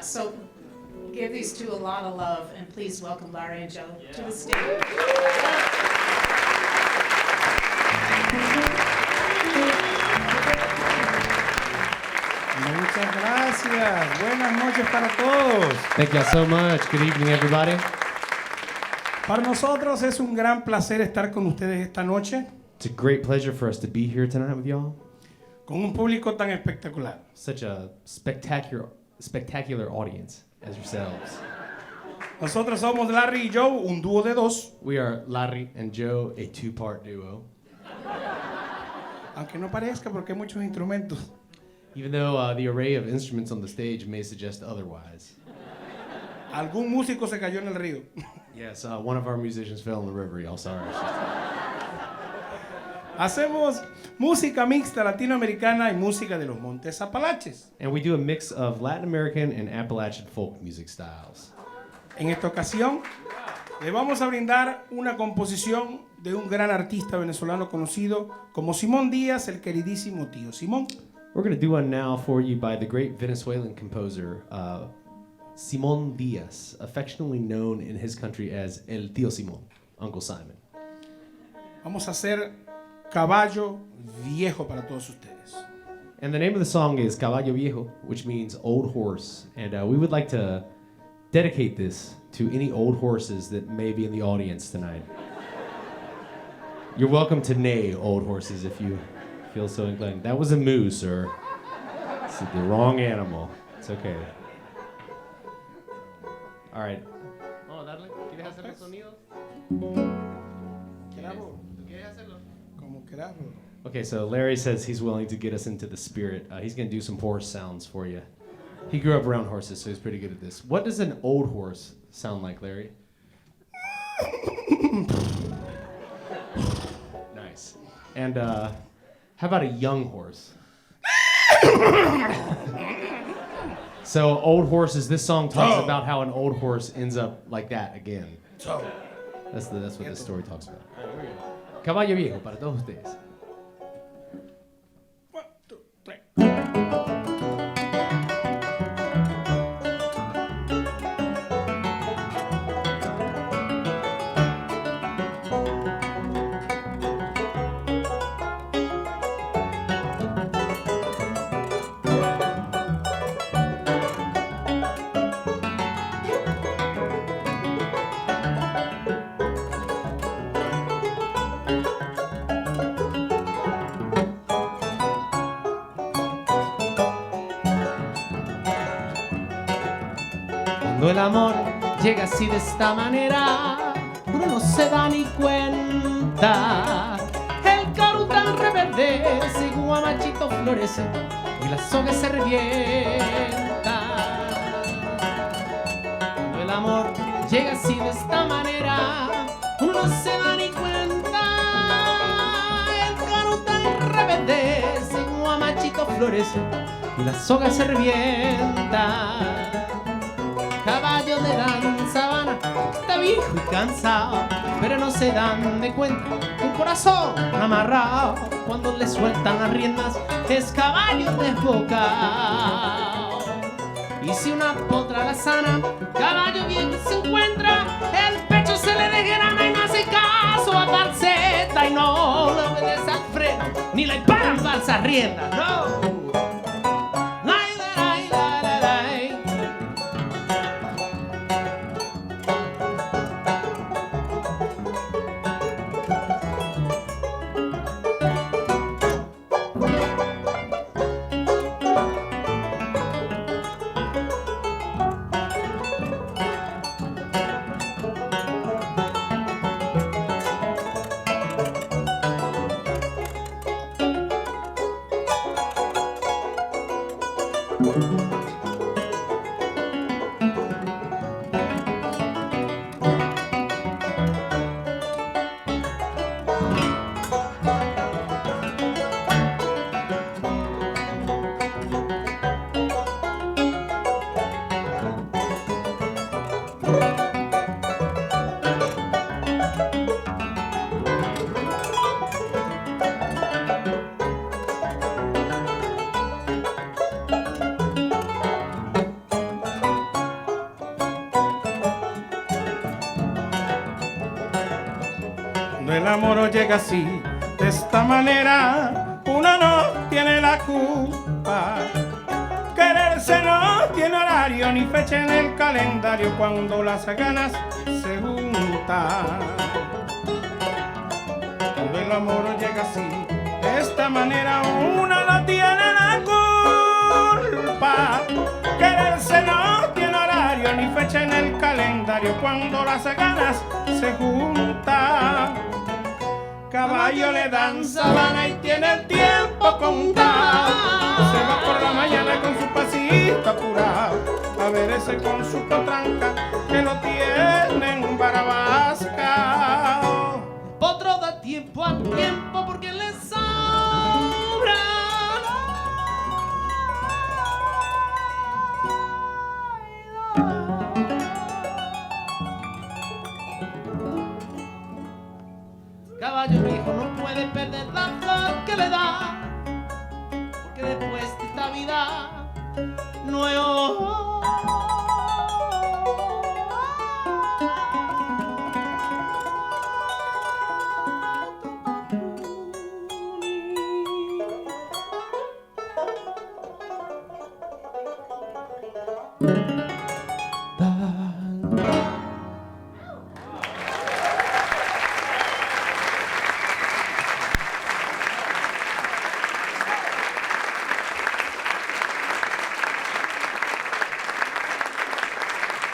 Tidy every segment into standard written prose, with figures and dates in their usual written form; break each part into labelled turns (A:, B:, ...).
A: So give these two a lot of love, and please welcome Larry and Joe to the stage.
B: Muchas gracias. Buenas noches para todos.
C: Thank you so much. Good evening, everybody.
B: Para nosotros es un gran placer estar con ustedes esta noche
C: It's a great pleasure for us to be here tonight with y'all.
B: con un público tan espectacular.
C: Such a spectacular audience as yourselves.
B: Nosotros somos Larry y Joe, un dúo de dos,
C: We are Larry and Joe, a two-part duo.
B: aunque no parezca porque hay muchos instrumentos.
C: Even though the array of instruments on the stage may suggest otherwise.
B: Algún músico se cayó en el río.
C: Yes, one of our musicians fell in the river, y'all. Sorry.
B: Hacemos música mixta latinoamericana y música de los Montes Apalaches.
C: And we do a mix of Latin American and Appalachian folk music styles.
B: En esta ocasión, le vamos a brindar una composición de un gran artista venezolano conocido como Simón Díaz, el queridísimo Tío Simón.
C: We're going to do one now for you by the great Venezuelan composer, Simón Díaz, affectionately known in his country as El Tío Simón, Uncle Simon.
B: Vamos a hacer Caballo Viejo para todos ustedes.
C: And the name of the song is Caballo Viejo, which means old horse. And we would like to dedicate this to any old horses that may be in the audience tonight. You're welcome to neigh, old horses, if you feel so inclined. That was a moo, sir. It's the wrong animal. It's okay. All right. Vamos a darle. ¿Quieres hacer el sonido? ¿Quieres hacerlo?
B: Como queramos.
C: Okay, so Larry says he's willing to get us into the spirit. He's going to do some horse sounds for you. He grew up around horses, so he's pretty good at this. What does an old horse sound like, Larry? Nice. And how about a young horse? So old horses, this song talks about how an old horse ends up like that again. That's what this story talks about. Caballo Viejo para todos ustedes.
B: 1, 2, 3.
C: Cuando el amor llega así de esta manera, uno no se da ni cuenta. El carután reverdece, guamachito florece y la soga se revienta. Cuando el amor llega así de esta manera, uno no se da ni cuenta. El carután reverdece, guamachito florece y la soga se revienta. Caballo de la sabana está viejo y cansado, pero no se dan de cuenta que un corazón amarrado, cuando le sueltan las riendas, es caballo desbocado. Y si una potra la sana, caballo bien se encuentra, el pecho se le desgrana y no hace caso a falseta y no le obedece al freno, ni le paran falsas riendas, no.
B: Cuando el amor llega así, de esta manera, uno no tiene la culpa. Quererse no tiene horario ni fecha en el calendario cuando las ganas se juntan. Cuando el amor llega así, de esta manera, uno no tiene la culpa. Quererse no tiene horario ni fecha en el calendario cuando las ganas se juntan. Caballo le dan sabana y tiene el tiempo contado. Se va por la mañana con su pasito apurado a ver ese con su potranca que lo tienen barabasca.
C: Potro da tiempo al tiempo porque le sobra. Caballo viejo no puede perder la flor que le da, porque después de esta vida no hay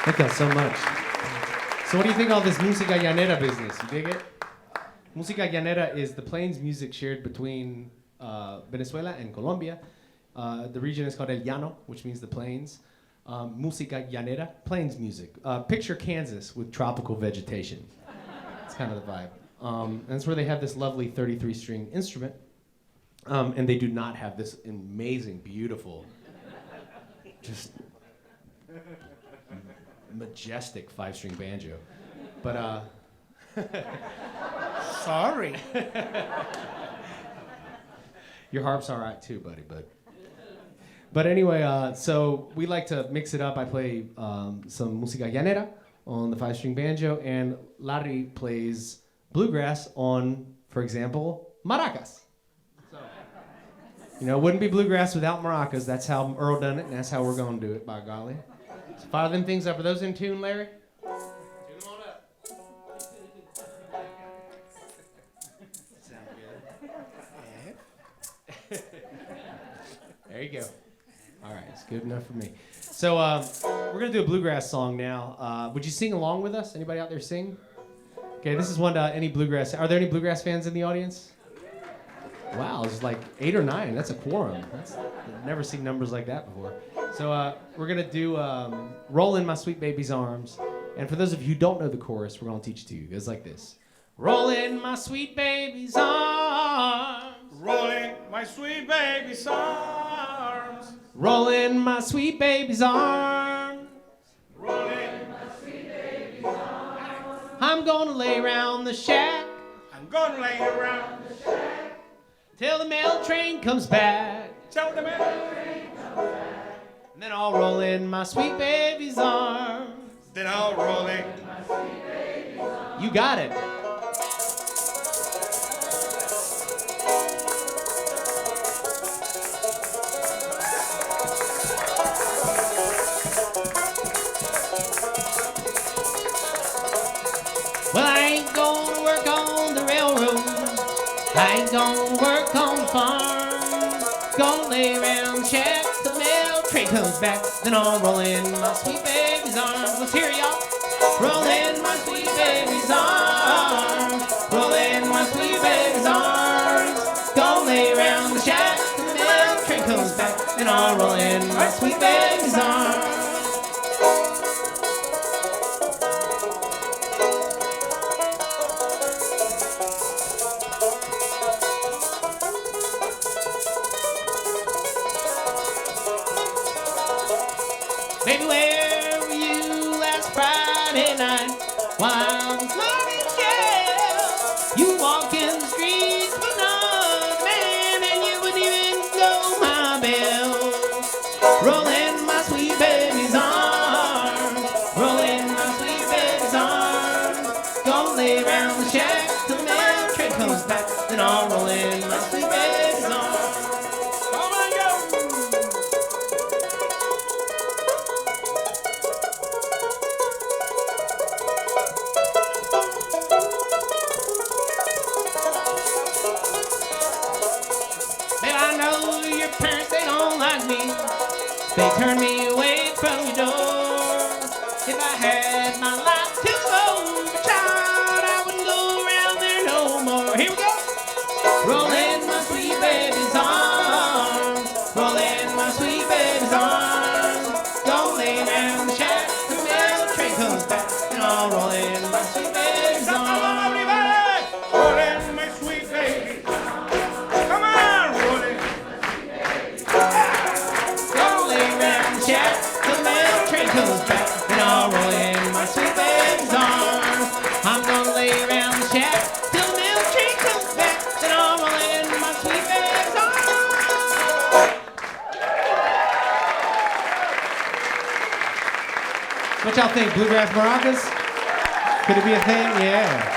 C: Thank you so much. So what do you think of all this música llanera business? You dig it? Música llanera is the plains music shared between Venezuela and Colombia. The region is called El Llano, which means the plains. Música llanera, plains music. Picture Kansas with tropical vegetation. It's kind of the vibe. And that's where they have this lovely 33-string instrument. And they do not have this amazing, beautiful, just majestic 5-string banjo. But
B: Sorry.
C: your harp's all right too, buddy. But anyway, so we like to mix it up. I play some música llanera on the 5-string banjo, and Larry plays bluegrass on, for example, maracas. So, you know, it wouldn't be bluegrass without maracas. That's how Earl done it, and that's how we're going to do it, by golly. So fire them things up. Are those in tune, Larry? Tune them on up. Sound good? There you go. All right, it's good enough for me. So we're going to do a bluegrass song now. Would you sing along with us? Anybody out there sing? Okay, this is one to any bluegrass. Are there any bluegrass fans in the audience? Wow, it's like 8 or 9. That's a quorum. I've never seen numbers like that before. So we're going to do Roll in My Sweet Baby's Arms. And for those of you who don't know the chorus, we're going to teach it to you. It goes like this. Roll in my sweet baby's arms.
B: Roll in my sweet baby's arms.
C: Roll in my sweet baby's arms.
B: Roll in my sweet baby's arms.
C: I'm going to lay around the shack.
B: I'm gonna lay around the shack
C: Till the mail train comes back.
B: till the mail train.
C: And then I'll roll in my sweet baby's arms.
B: Then I'll roll in.
C: You got it. Well, I ain't gonna work on the railroad. I ain't gonna work on the farm. Gonna lay around the shack till the mail train comes back. Then I'll roll in my sweet baby's arms. Let's hear it, y'all. Roll in my sweet baby's arms. Roll in my sweet baby's arms. Gonna lay around the shack till the mail train comes back. Then I'll roll in my sweet baby's arms. Baby, where were you last Friday night while I was locked in jail? You walk in the streets with another man and you wouldn't even know my bell. Roll in my sweet baby's arms. Roll in my sweet baby's arms. Gonna lay around the shack till the man They turn me away from your door. If I had my life to go, child, I wouldn't go around there no more. Here we go. Roll in my sweet baby's arms. Roll in my sweet baby's arms. Don't lay around the shack until the train comes back. And I'll roll in my sweet baby's arms.
B: Roll in my sweet baby. Come on, roll in.
C: Don't lay around the shack till the train comes back. And I'll roll in my sweet baby's arms. I'm gonna lay around the shack till the mail train comes back. Then I'll roll in my sweet baby's arms. What y'all think? Bluegrass maracas? Could it be a thing? Yeah.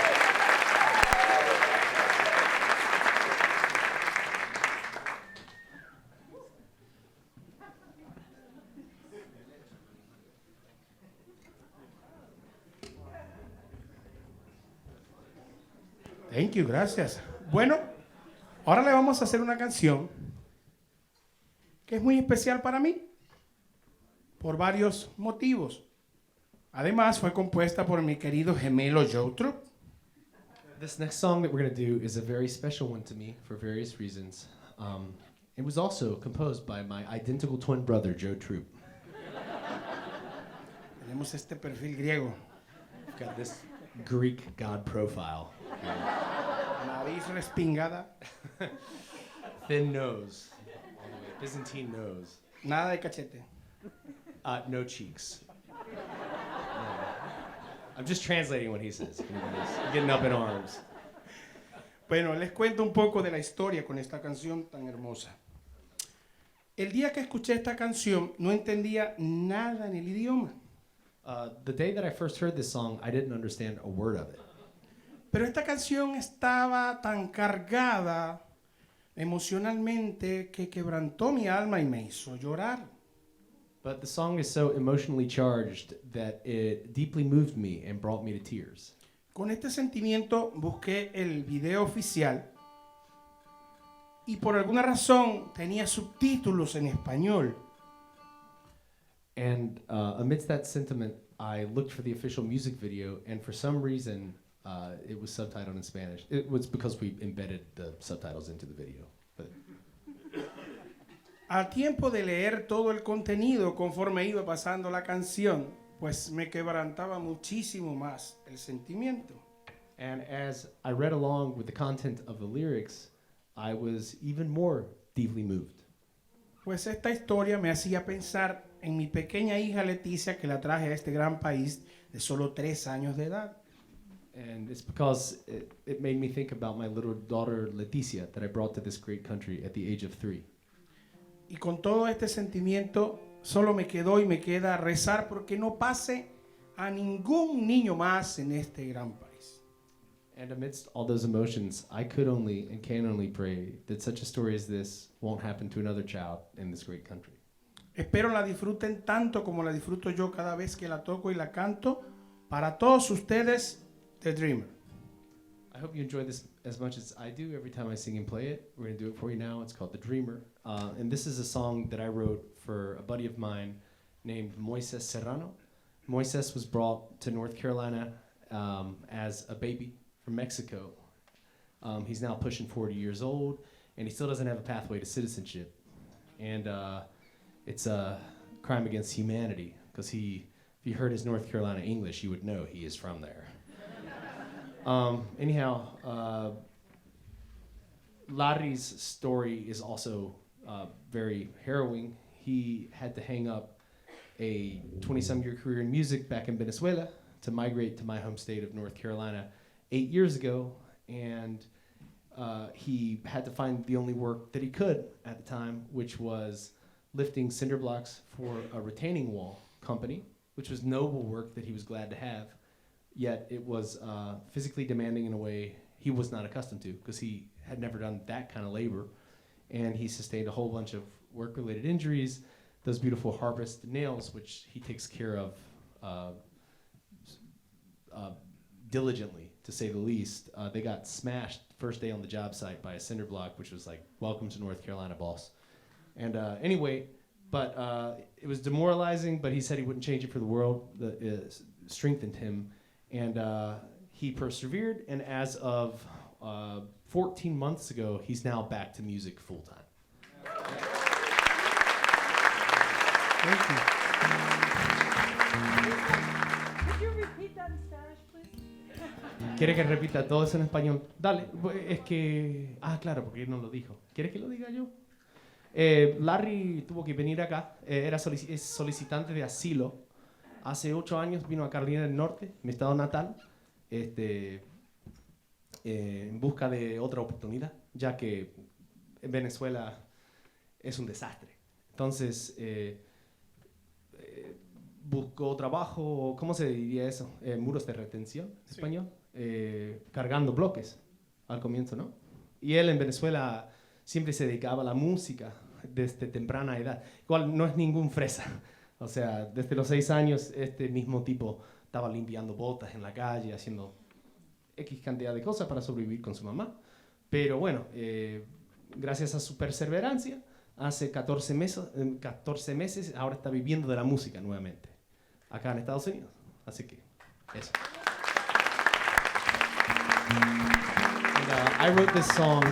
B: Thank you, gracias. Bueno, ahora le vamos a hacer una canción que es muy especial para mí por varios motivos. Además, fue compuesta por mi querido gemelo Joe Troop.
C: This next song that we're going to do is a very special one to me for various reasons. It was also composed by my identical twin brother, Joe Troop.
B: Tenemos este perfil griego.
C: I've got this Greek god profile.
B: Nariz respingada.
C: Thin nose. All the way. Byzantine nose.
B: Nada de cachete.
C: No cheeks. No. I'm just translating what he says. He's getting up in arms.
B: Bueno, les cuento un poco de la historia con esta canción tan hermosa. El día que escuché esta canción no entendía nada en el idioma.
C: The day that I first heard this song, I didn't understand a word of it.
B: Pero esta canción estaba tan cargada emocionalmente que quebrantó mi alma y me hizo llorar.
C: But the song is so emotionally charged that it deeply moved me and brought me to tears.
B: Con este sentimiento busqué el video oficial y por alguna razón tenía subtítulos en español.
C: And amidst that sentiment, I looked for the official music video, and for some reason, it was subtitled in Spanish. It was because we embedded the subtitles into the video. But
B: Al tiempo de leer todo el contenido conforme iba pasando la canción, pues me quebrantaba muchísimo más el sentimiento.
C: And as I read along with the content of the lyrics, I was even more deeply moved.
B: Pues esta historia me hacía pensar en mi pequeña hija Leticia, que la traje a este gran país de solo 3 años de edad.
C: And it's because it made me think about my little daughter Leticia that I brought to this great country at the age of 3.
B: Y con todo este sentimiento, solo me quedó y me queda rezar porque no pase a ningún niño más en este gran país.
C: And amidst all those emotions, I could only and can only pray that such a story as this won't happen to another child in this great country.
B: Espero la disfruten tanto como la disfruto yo cada vez que la toco y la canto. Para todos ustedes, The Dreamer.
C: I hope you enjoy this as much as I do every time I sing and play it. We're going to do it for you now. It's called The Dreamer. And this is a song that I wrote for a buddy of mine named Moises Serrano. Moises was brought to North Carolina as a baby from Mexico. He's now pushing 40 years old, and he still doesn't have a pathway to citizenship. And it's a crime against humanity, because if you heard his North Carolina English, you would know he is from there. Anyhow, Larry's story is also very harrowing. He had to hang up a 20-some-year career in music back in Venezuela to migrate to my home state of North Carolina 8 years ago, and he had to find the only work that he could at the time, which was lifting cinder blocks for a retaining wall company, which was noble work that he was glad to have. Yet it was physically demanding in a way he was not accustomed to, because he had never done that kind of labor. And he sustained a whole bunch of work-related injuries. Those beautiful harvest nails, which he takes care of diligently, to say the least, they got smashed first day on the job site by a cinder block, which was like, welcome to North Carolina, boss. And anyway, but it was demoralizing, but he said he wouldn't change it for the world. It strengthened him, and he persevered, and as of 14 months ago, he's now back to music full-time.
B: Thank you.
D: Could you repeat that in Spanish, please?
C: ¿Quiere que repita todo eso en español? Dale, es que... Ah, claro, porque él no lo dijo. ¿Quieres que lo diga yo? Larry tuvo que venir acá, es solicitante de asilo. Hace 8 años vino a Carolina del Norte, mi estado natal, en busca de otra oportunidad, ya que en Venezuela es un desastre. Entonces, buscó trabajo, ¿cómo se diría eso? Muros de retención, en español, cargando bloques al comienzo, ¿no? Y él en Venezuela siempre se dedicaba a la música desde temprana edad. Igual no es ningún fresa. O sea, desde los 6 años este mismo tipo estaba limpiando botas en la calle, haciendo X cantidad de cosas para sobrevivir con su mamá. Pero bueno, gracias a su perseverancia, hace 14 meses ahora está viviendo de la música nuevamente, acá en Estados Unidos. Así que, eso. And, I wrote this song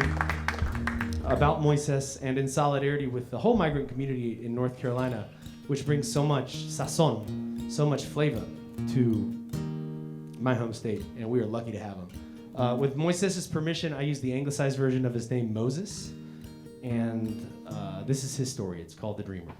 C: about Moises and in solidarity with the whole migrant community in North Carolina, which brings so much sazon, so much flavor to my home state, and we are lucky to have him. With Moises' permission, I use the anglicized version of his name, Moses, and this is his story. It's called The Dreamer.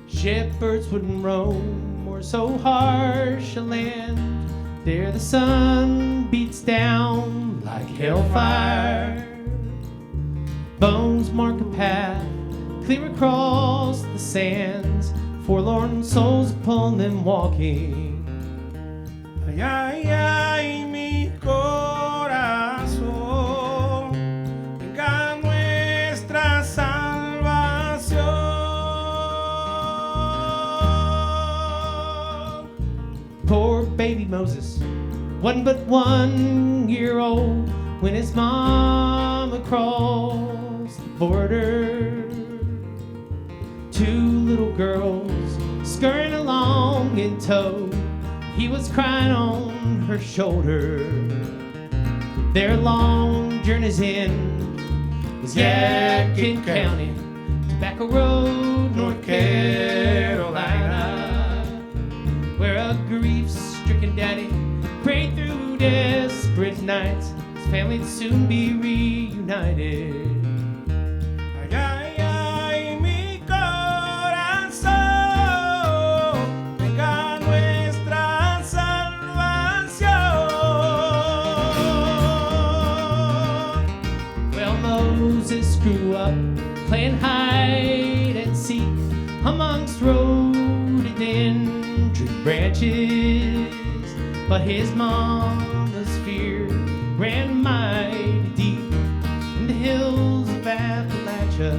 C: Shepherds wouldn't roam o'er so harsh a land. There the sun beats down like hellfire. Bones mark a path clear across the sands. Forlorn souls upon them walking.
B: Ay, ay, ay, mi corazón, venga nuestra salvación.
C: Poor baby Moses, wasn't but 1 year old when his mama crossed the border. 2 little girls scurrying along in tow. He was crying on her shoulder. Their long journey's end was Yadkin County, Tobacco Road, North Carolina, where a grief-stricken daddy prayed through desperate nights. His family'd soon be reunited.
B: Ay, ay, ay, mi corazón, venga nuestra salvación.
C: Well, Moses grew up playing hide and seek amongst rhododendron branches, but his mama's fear ran mighty deep in the hills of Appalachia.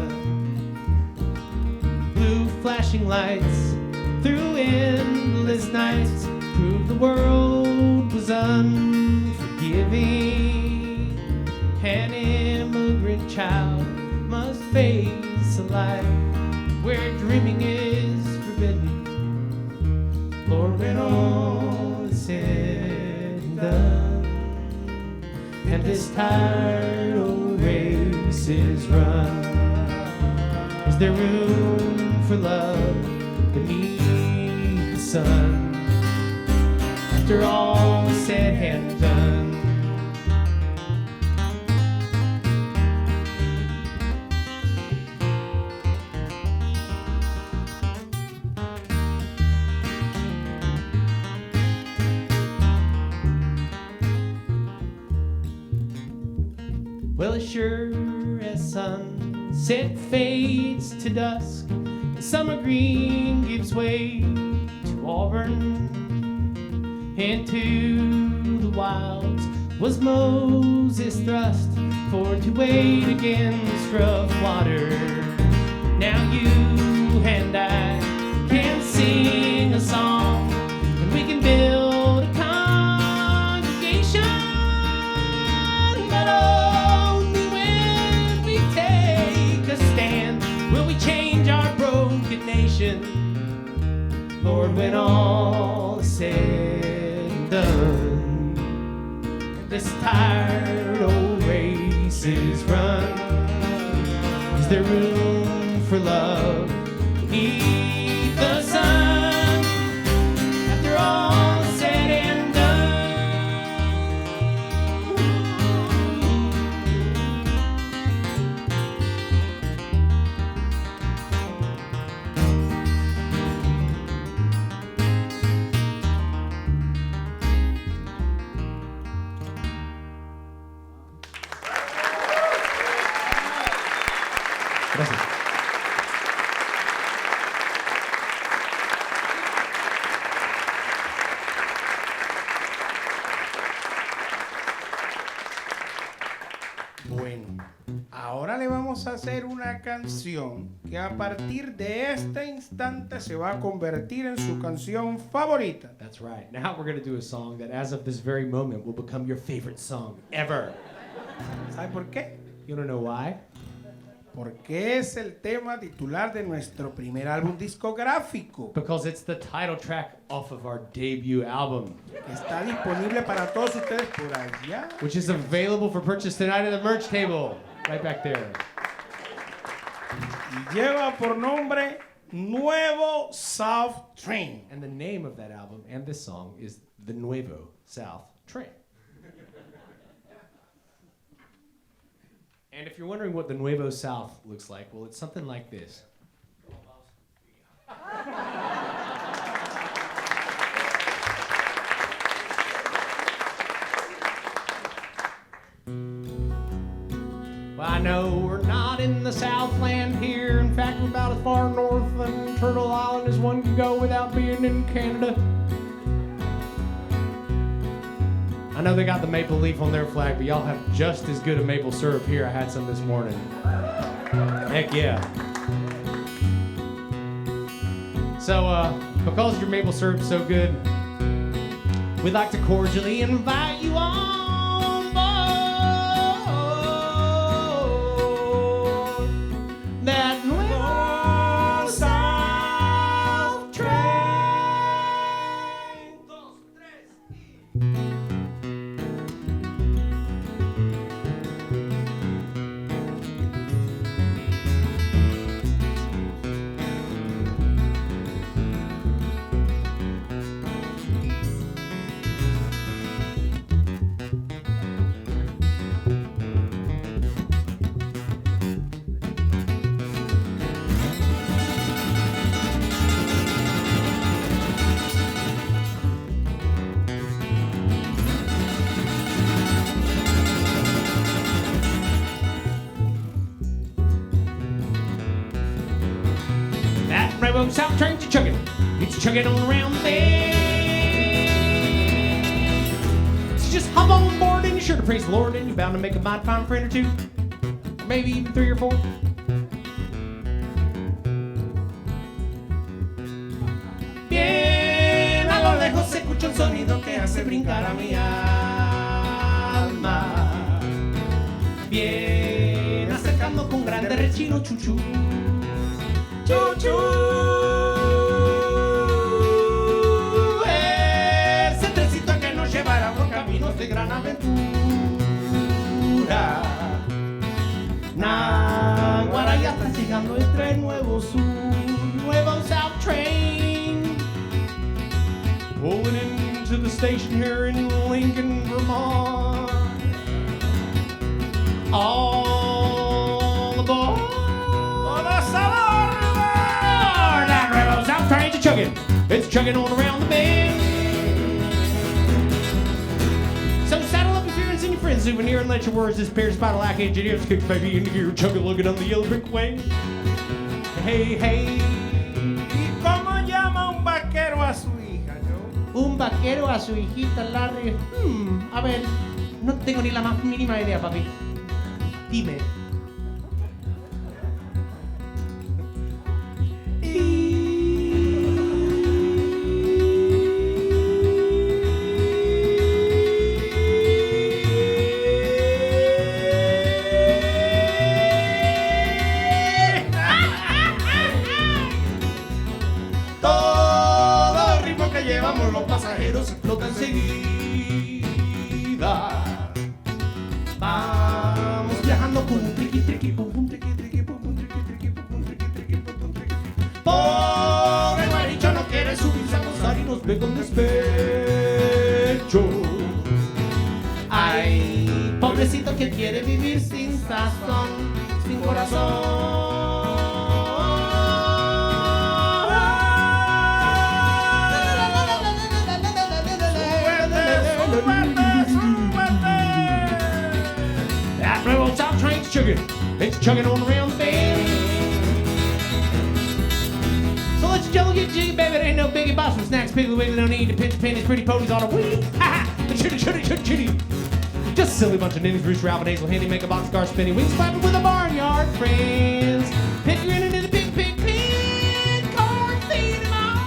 C: Blue flashing lights through endless nights proved the world was unforgiving. An immigrant child must face a life where dreaming is forbidden. Lord, when all is said and done, and this tired old race is run, is there room for love beneath the sun? After all is said and done. Well, as sure as sunset fades to dusk, and summer green gives way to auburn, into the wilds was Moses thrust for to wade against rough water. Now you and I can sing a song, and we can build a congregation, but only when we take a stand will we change our broken nation. Lord, when all is said and done, this tired old race is run. Is there room for love beneath the sun? After all is said and Gracias.
B: Bueno, ahora le vamos a hacer una canción que a partir de este instante se va a convertir en su canción favorita.
C: That's right. Now we're going to do a song that, as of this very moment, will become your favorite song ever.
B: ¿Sabe por qué?
C: You don't know why?
B: Porque es el tema titular de nuestro primer álbum discográfico,
C: Because it's the title track off of our debut album,
B: que está disponible para todos ustedes por allá.
C: which is available for purchase tonight at the merch table, right back there.
B: Y lleva por nombre Nuevo South Train.
C: And the name of that album and this song is The Nuevo South Train. And if you're wondering what the Nuevo South looks like, well, it's something like this. Well, I know we're not in the Southland here. In fact, we're about as far north than Turtle Island as one can go without being in Canada. I know they got the maple leaf on their flag, but y'all have just as good a maple syrup here. I had some this morning. Heck yeah. So, because your maple syrup's so good, we'd like to cordially invite you on board that Nuevo South Train. Dos, tres, y... Railroad South Train's chugging. It's chugging on around the bend. So just hop on board and you're sure to praise the Lord, and you're bound to make a mighty fine friend or two, or maybe even 3 or 4. Bien, a lo lejos se escucha un sonido que hace brincar a mi alma. Bien, acercando con grande rechino, chuchu. Chuchu, ese trencito que nos llevará por caminos de gran aventura. Naguará ya está llegando el tren nuevo sur, Nuevo South Train, pulling into the station here in Lincoln, Vermont. All aboard! Trains are chugging, it's chugging on around the bend. So saddle up your fear and send your friends souvenir and let your words disappear. Spider like engineers, kicks baby into gear, chugging, looking on the yellow brick way. Hey, hey.
B: ¿Y cómo llama un vaquero a su hija, Joe?
C: Un vaquero a su hijita Larry. A ver, No tengo ni la más mínima idea, papi. Dime.
B: Todo el ritmo que llevamos los pasajeros explota enseguida. Vamos viajando con un triqui triqui pum pum triqui triqui pum pum triqui triqui pum pum triqui triqui pum pum triqui. Pobre maricho no quiere subirse a gozar y nos ve con despecho.
C: Ay, pobrecito que quiere vivir sin sazón, sin corazón. That railroad south train's chugging, it's chugging on around the bend. So let's juggle, get jiggy, baby. There ain't no biggie boss from snacks, piggly wiggly, no need to pinch pennies, pretty ponies on a wheel. Ha ha! The chitty chitty chitty chitty. Just a silly bunch of ninnies, Bruce, Ralph, and Hazel, Handy, make a boxcar spinning, wings flapping with the barnyard friends. Pick your into the pig, pig, pig, corn feed 'em all.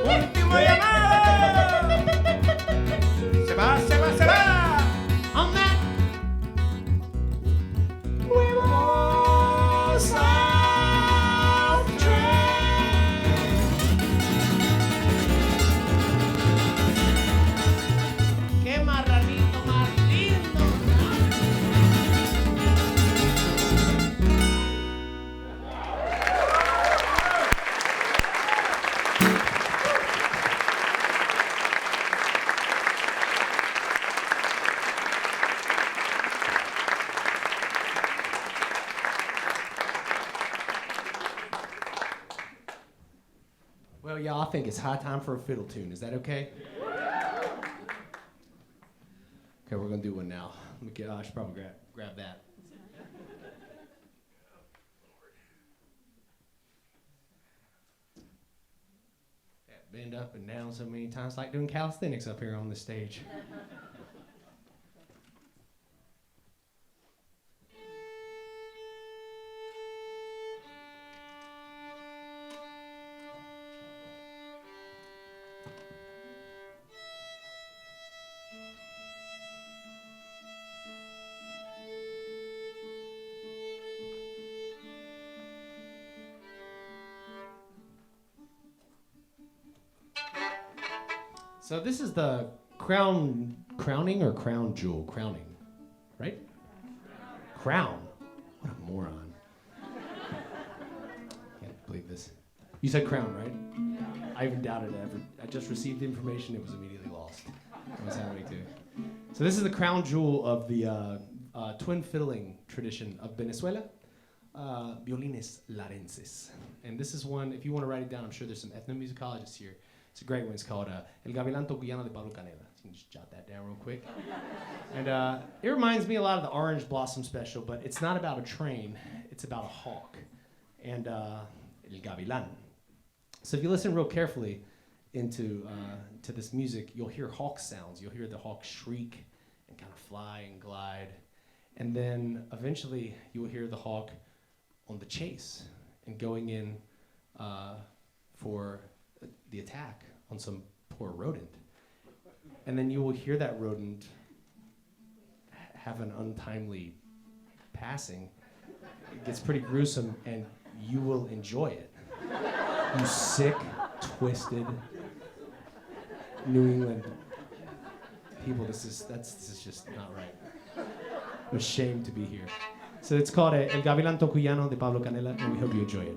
B: Último llamado. Se va, se va, se va.
C: On that
B: Nuevo South Train.
C: qué marranito más lindo. Well, y'all, I think it's high time for a fiddle tune. Is that okay? Okay, we're gonna do one now. Let me get, I should probably grab that. That bend up and down so many times, like doing calisthenics up here on the stage. So this is the crowning, right? Crown. What a moron. Can't believe this. You said crown, right? I even doubted it ever. I just received the information, it was immediately lost. It was happening too. So this is the crown jewel of the twin fiddling tradition of Venezuela, violines larenses. And this is one, if you want to write it down, I'm sure there's some ethnomusicologists here. It's a great one. It's called El Gavilán Tocuyano de Pablo Canela. You can just jot that down real quick. And it reminds me a lot of the Orange Blossom Special, but it's not about a train. It's about a hawk. And El Gavilán. So if you listen real carefully to this music, you'll hear hawk sounds. You'll hear the hawk shriek and kind of fly and glide. And then eventually you will hear the hawk on the chase and going in for the attack on some poor rodent. And then you will hear that rodent have an untimely passing. It gets pretty gruesome, and you will enjoy it. You sick, twisted New England people, this is just not right. I'm ashamed to be here. So it's called El Gavilán Tocuyano de Pablo Canela, and we hope you enjoy it.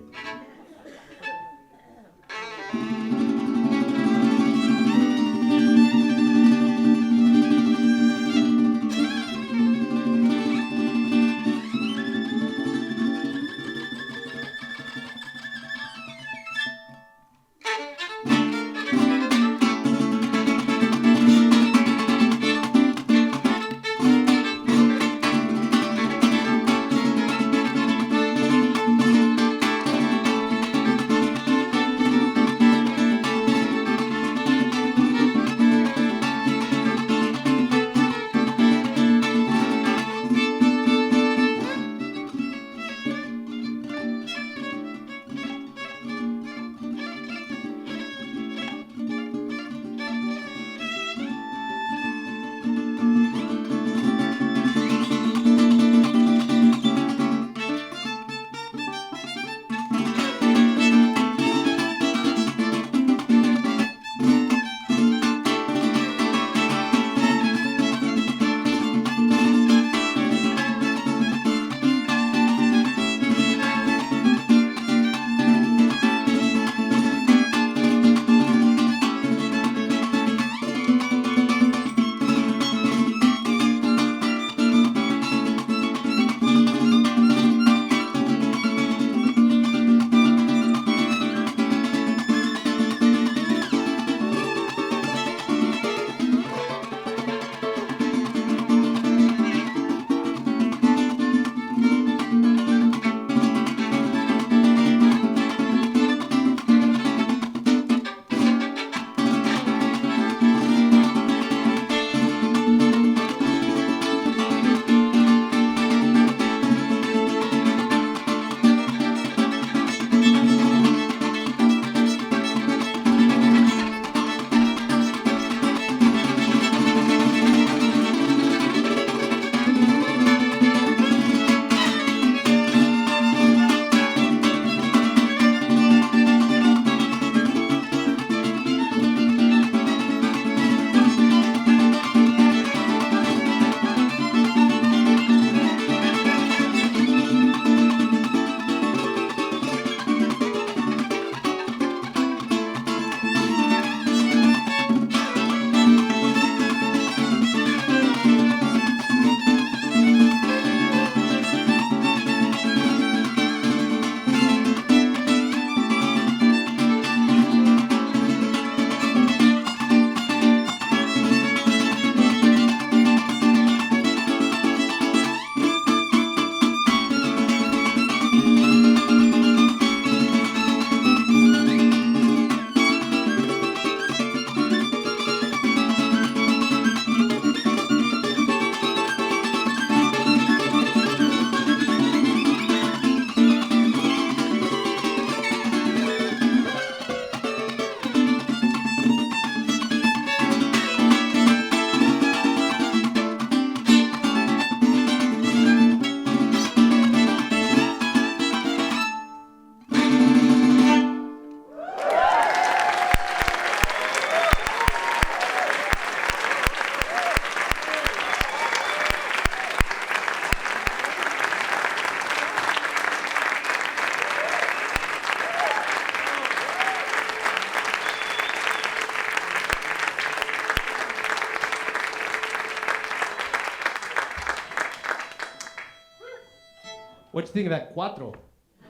C: What'd you think of that cuatro?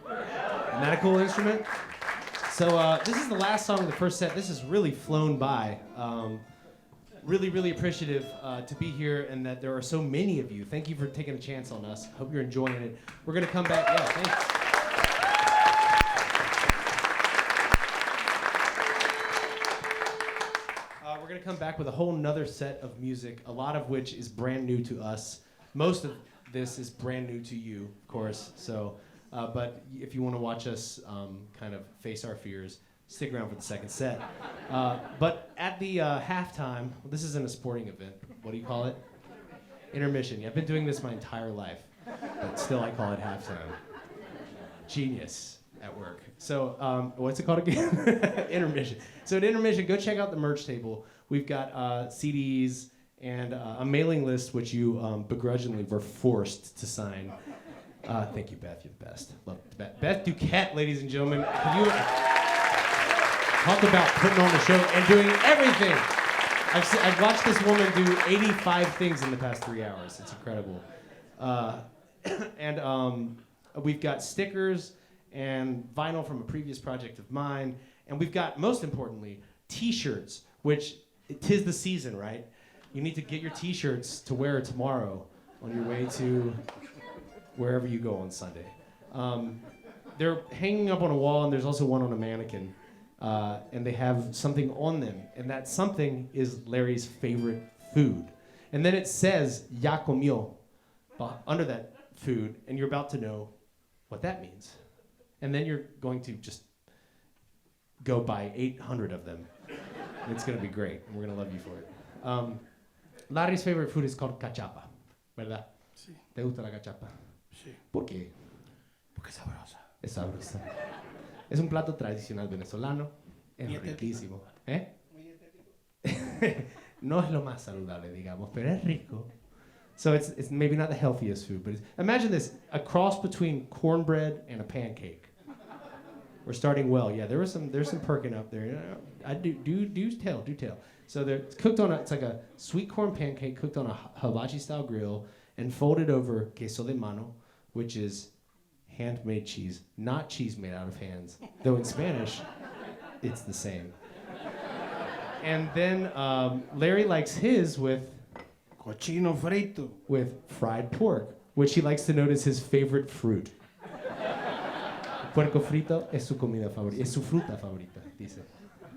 C: Isn't that a cool instrument? So this is the last song of the first set. This has really flown by. Really, really appreciative to be here and that there are so many of you. Thank you for taking a chance on us. Hope you're enjoying it. We're going to come back. Yeah, thanks. We're going to come back with a whole nother set of music, a lot of which is brand new to us. Most of this is brand new to you, of course. So, but if you want to watch us kind of face our fears, stick around for the second set. But at the halftime, well, this isn't a sporting event. What do you call it? Intermission. Yeah, I've been doing this my entire life, but still I call it halftime. Genius at work. So what's it called again? Intermission. So at intermission, go check out the merch table. We've got CDs and a mailing list, which you begrudgingly were forced to sign. Thank you, Beth. You're the best. Love Beth. Beth Duquette, ladies and gentlemen. Can you talk about putting on the show and doing everything? I've watched this woman do 85 things in the past 3 hours. It's incredible. And we've got stickers and vinyl from a previous project of mine. And we've got, most importantly, T-shirts, which, 'tis the season, right? You need to get your T-shirts to wear tomorrow on your way to wherever you go on Sunday. They're hanging up on a wall, and there's also one on a mannequin. And they have something on them, and that something is Larry's favorite food. And then it says, ya comió, under that food, and you're about to know what that means. And then you're going to just go buy 800 of them. And it's going to be great, and we're going to love you for it. Larry's favorite food is called cachapa, ¿verdad?
B: Sí.
C: ¿Te gusta la cachapa?
B: Sí.
C: ¿Por qué?
B: Porque es sabrosa.
C: Es sabrosa. Es un plato tradicional venezolano. Es
B: Dietético.
C: riquísimo. ¿Eh? No es lo más saludable, digamos, pero es rico. So it's maybe not the healthiest food, but imagine this, a cross between cornbread and a pancake. We're starting well. Yeah, there's some perking up there. I do tell. So it's cooked on it's like a sweet corn pancake cooked on a hibachi style grill and folded over queso de mano, which is handmade cheese, not cheese made out of hands. Though in Spanish, it's the same. And then Larry likes his with
B: Cochino frito.
C: fried pork, which he likes to note is his favorite fruit. Puerco frito es su comida favorita, es su fruta favorita, dice.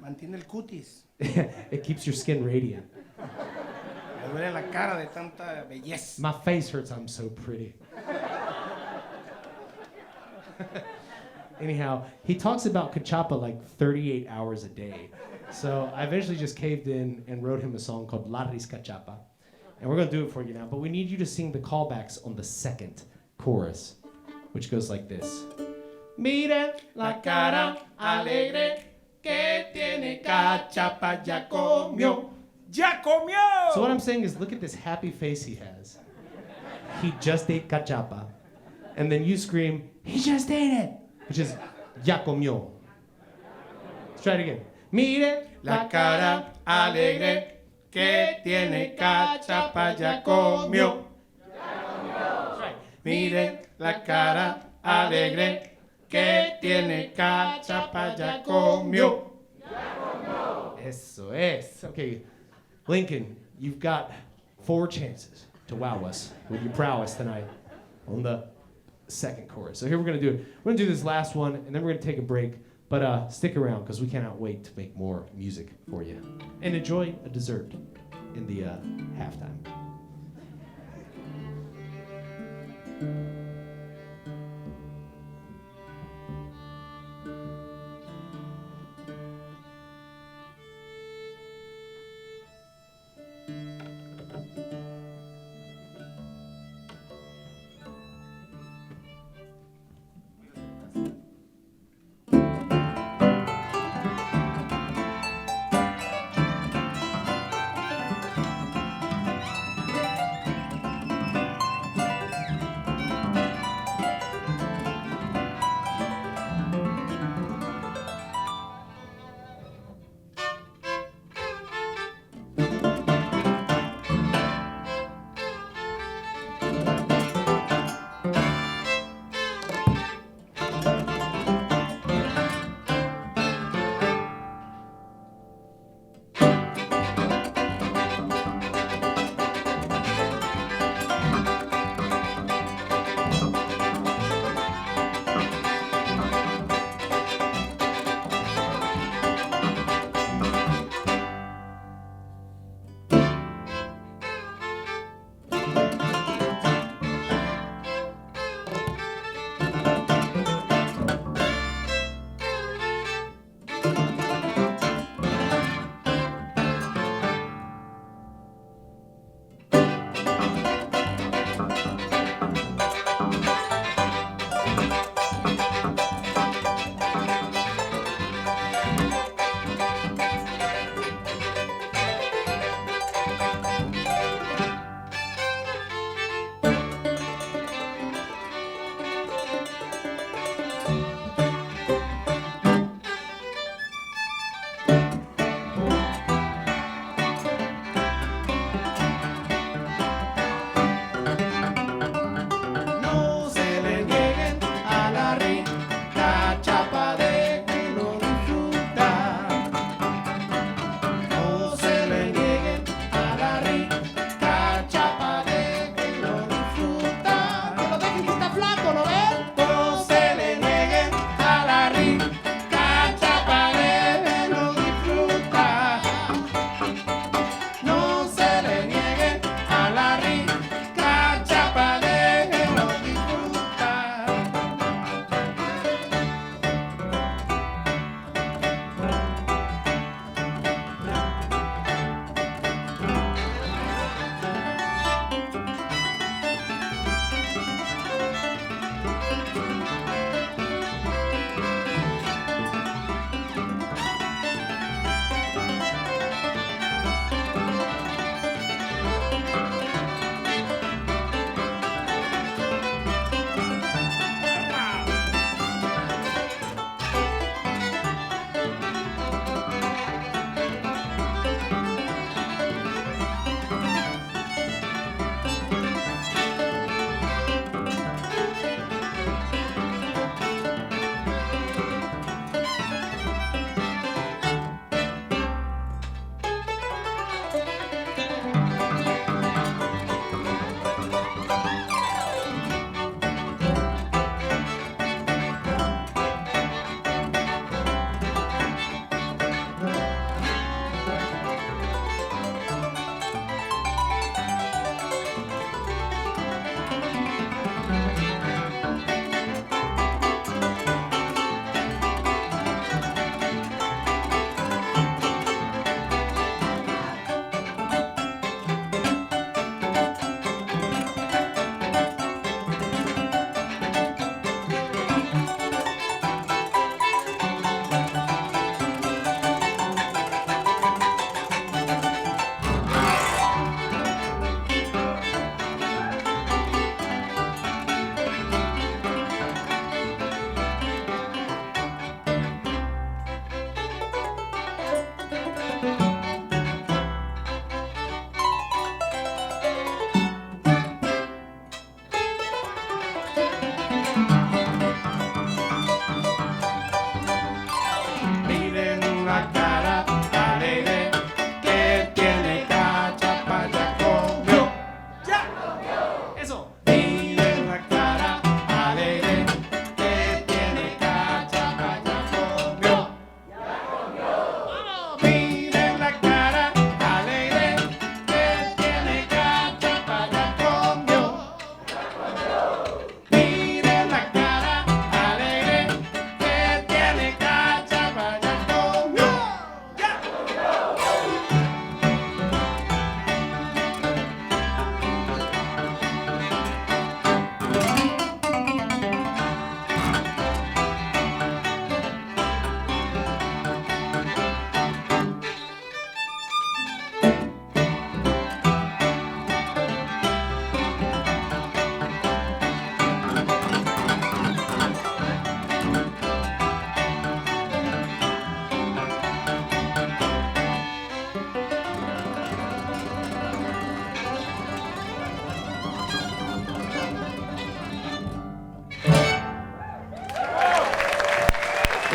B: Mantiene el cutis.
C: It keeps your skin radiant.
B: Me duele la cara de tanta belleza.
C: My face hurts, I'm so pretty. Anyhow, he talks about cachapa like 38 hours a day. So I eventually just caved in and wrote him a song called Larry's Cachapa. And we're going to do it for you now, but we need you to sing the callbacks on the second chorus, which goes like this. Mire la cara alegre que tiene cachapa, ya comió.
B: ¡Ya comió!
C: So what I'm saying is, look at this happy face he has. He just ate cachapa. And then you scream, he just ate it, which is, ya comió. Let's try it again. Mire
B: La cara alegre que tiene cachapa, ya comió.
C: That's right.
B: Mire la cara alegre que tiene cachapa, ya comió.
C: Eso es. Okay, Lincoln, you've got 4 chances to wow us with your prowess tonight on the second chorus. So here we're going to do it. We're going to do this last one, and then we're going to take a break. But stick around, because we cannot wait to make more music for you. And enjoy a dessert in the halftime.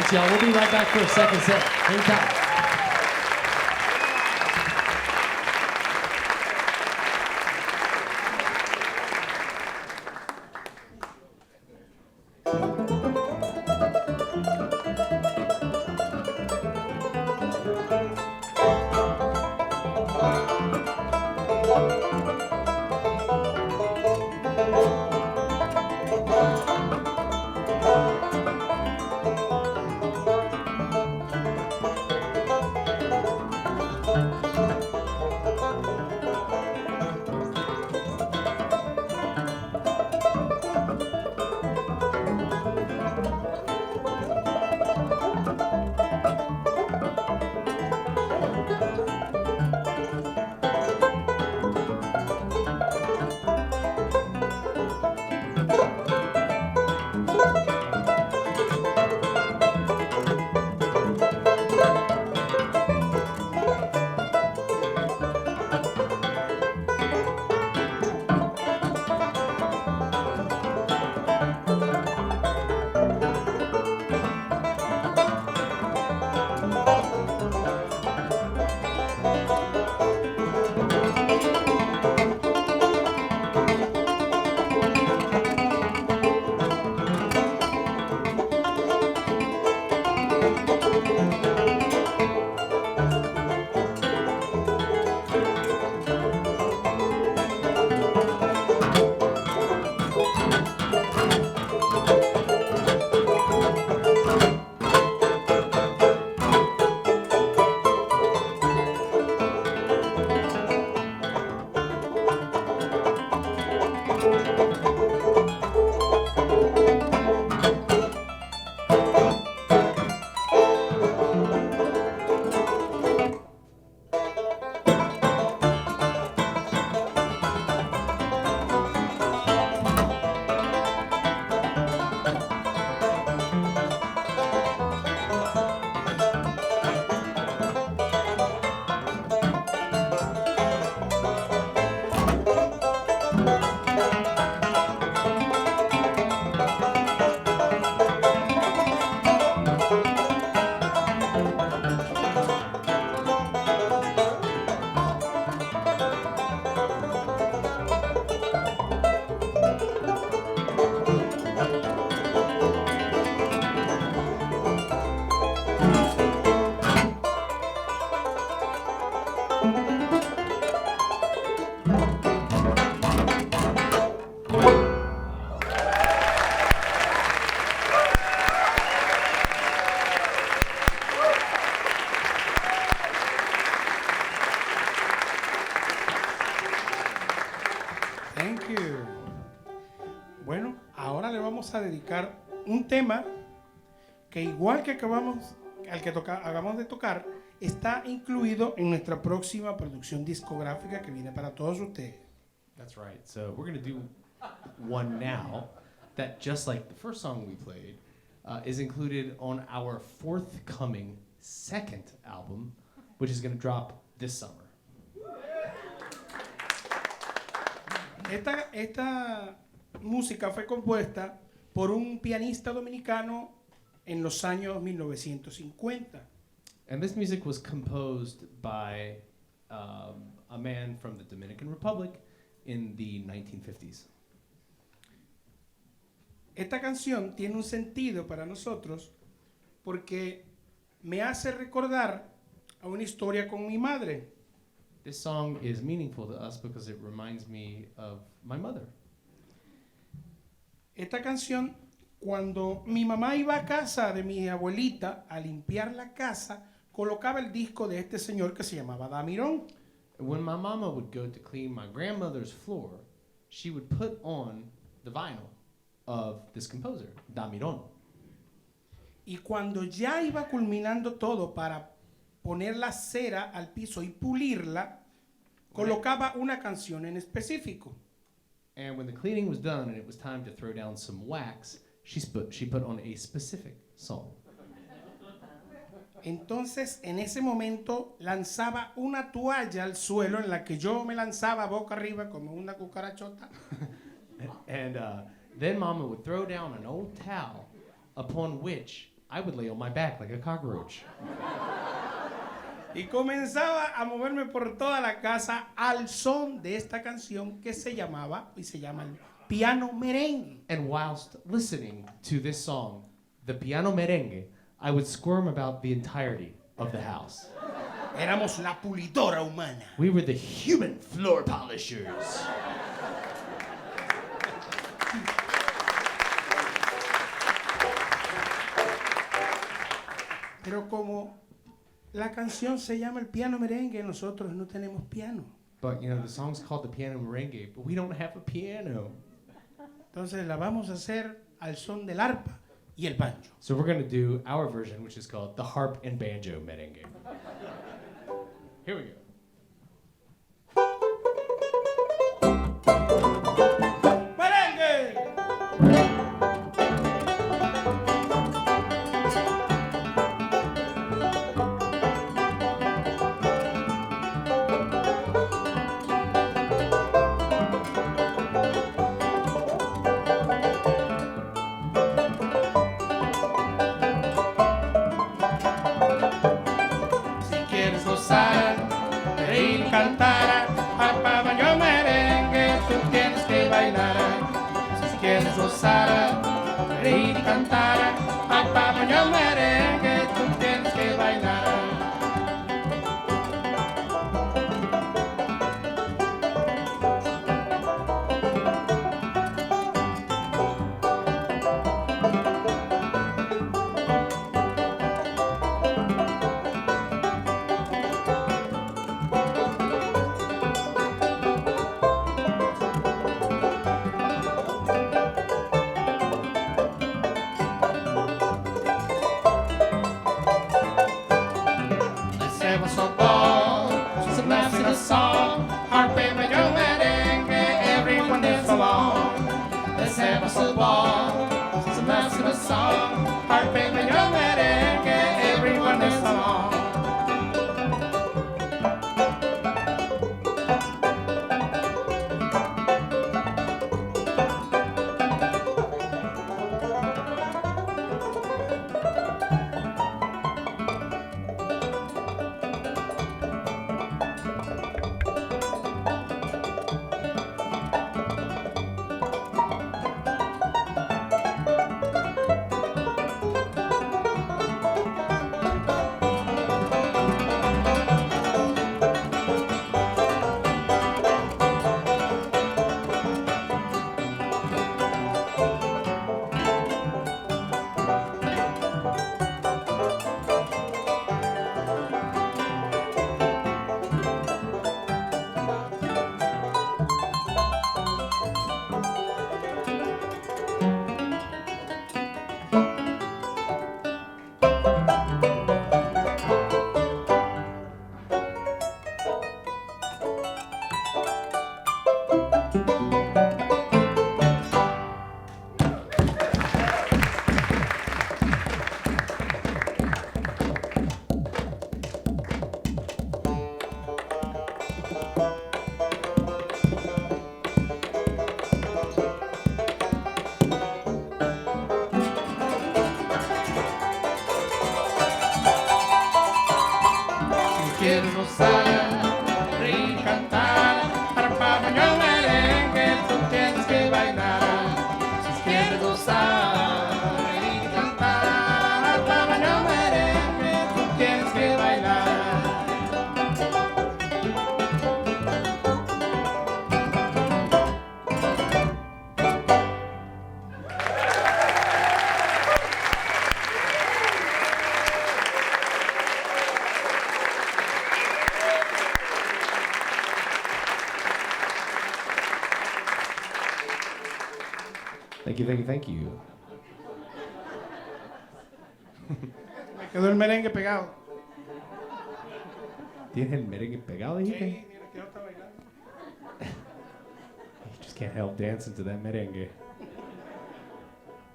C: much, y'all. We'll be right back for a second set. Hang tight.
B: Thank you. Bueno, ahora le vamos a dedicar un tema que igual que acabamos de tocar, está incluido en nuestra próxima producción discográfica que viene para todos ustedes.
C: That's right. So we're going to do one now that, just like the first song we played, is included on our forthcoming second album, which is going to drop this summer.
B: Esta música fue compuesta por un pianista dominicano en los años 1950.
C: And this music was composed by a man from the Dominican Republic in the 1950s.
B: Esta canción tiene un sentido para nosotros porque me hace recordar a una historia con mi madre.
C: This song is meaningful to us because it reminds me of my mother.
B: Esta canción, cuando mi mamá iba a casa de mi abuelita a limpiar la casa, colocaba el disco de este señor que se llamaba Damirón.
C: When my mama would go to clean my grandmother's floor, she would put on the vinyl of this composer, Damirón.
B: Y cuando ya iba culminando todo para poner la cera al piso y pulirla, colocaba una canción en específico.
C: And when the cleaning was done and it was time to throw down some wax, she put on a specific song.
B: Entonces, en ese momento, lanzaba una toalla al suelo en la que yo me lanzaba boca arriba como una cucarachota.
C: And then Mama would throw down an old towel upon which I would lay on my back like a cockroach.
B: Y comenzaba a moverme por toda la casa al son de esta canción que se llamaba y se llama el piano merengue.
C: And whilst listening to this song, the piano merengue, I would squirm about the entirety of the house.
B: Éramos la pulidora humana.
C: We were the human floor polishers.
B: Pero como la canción se llama el piano merengue, nosotros no tenemos piano.
C: But you know, the song's called the piano merengue, but we don't have a piano.
B: Entonces la vamos a hacer al son del arpa y el banjo.
C: So we're gonna do our version, which is called the harp and banjo merengue. Here we go.
B: Cantar arpa, banjo, merengue, tú tienes que bailar. Si quieres gozar, reír y cantar arpa, banjo, merengue, tú tienes que bailar. quieres gozar, reír, cantar, arpa, banjo, merengue, tú tienes que bailar. Si quieres gozar, reír, cantar, arpa, banjo, merengue, tú tienes que bailar.
C: Thank you, thank you, thank you.
B: Me quedó el merengue pegado.
C: ¿Tienes el merengue pegado, dijiste?
B: Sí, mira que no está bailando.
C: You just can't help dancing to that merengue.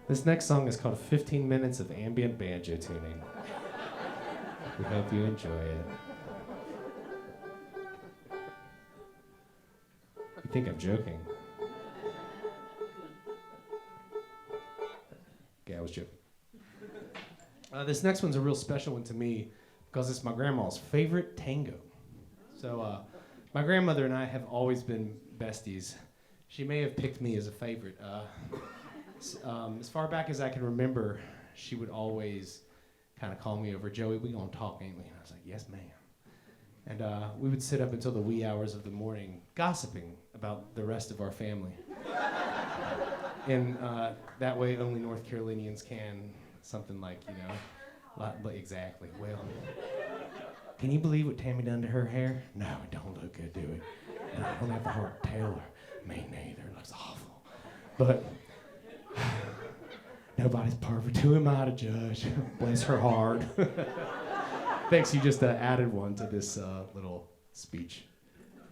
C: This next song is called 15 Minutes of Ambient Banjo Tuning. We hope you enjoy it. You think I'm joking? Okay, I was joking. This next one's a real special one to me because it's my grandma's favorite tango. So my grandmother and I have always been besties. She may have picked me as a favorite. As far back as I can remember, she would always kind of call me over, Joey, we gonna talk, ain't we? And I was like, yes, ma'am. And we would sit up until the wee hours of the morning gossiping about the rest of our family. And that way only North Carolinians can, something like, exactly. Well, can you believe what Tammy done to her hair? No, it don't look good, do it? No, I don't have the heart to tell her. Me neither, it looks awful. But nobody's perfect. Who am I to judge? Bless her heart. Thanks, you just added one to this little speech.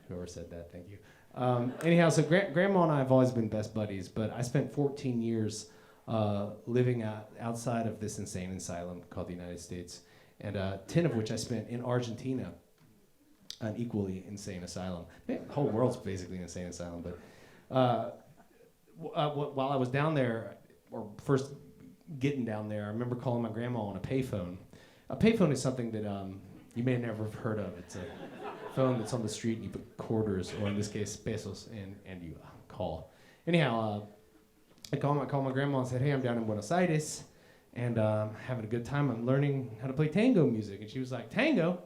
C: Whoever said that, thank you. Anyhow, so Grandma and I have always been best buddies, but I spent 14 years living outside of this insane asylum called the United States, and 10 of which I spent in Argentina, an equally insane asylum. The whole world's basically an insane asylum, but while I was down there, or first getting down there, I remember calling my grandma on a payphone. A payphone is something that you may never have heard of. It's a phone that's on the street and you put quarters, or in this case pesos, and you call. Anyhow, I called my grandma and said, hey, I'm down in Buenos Aires and having a good time. I'm learning how to play tango music. And she was like, tango?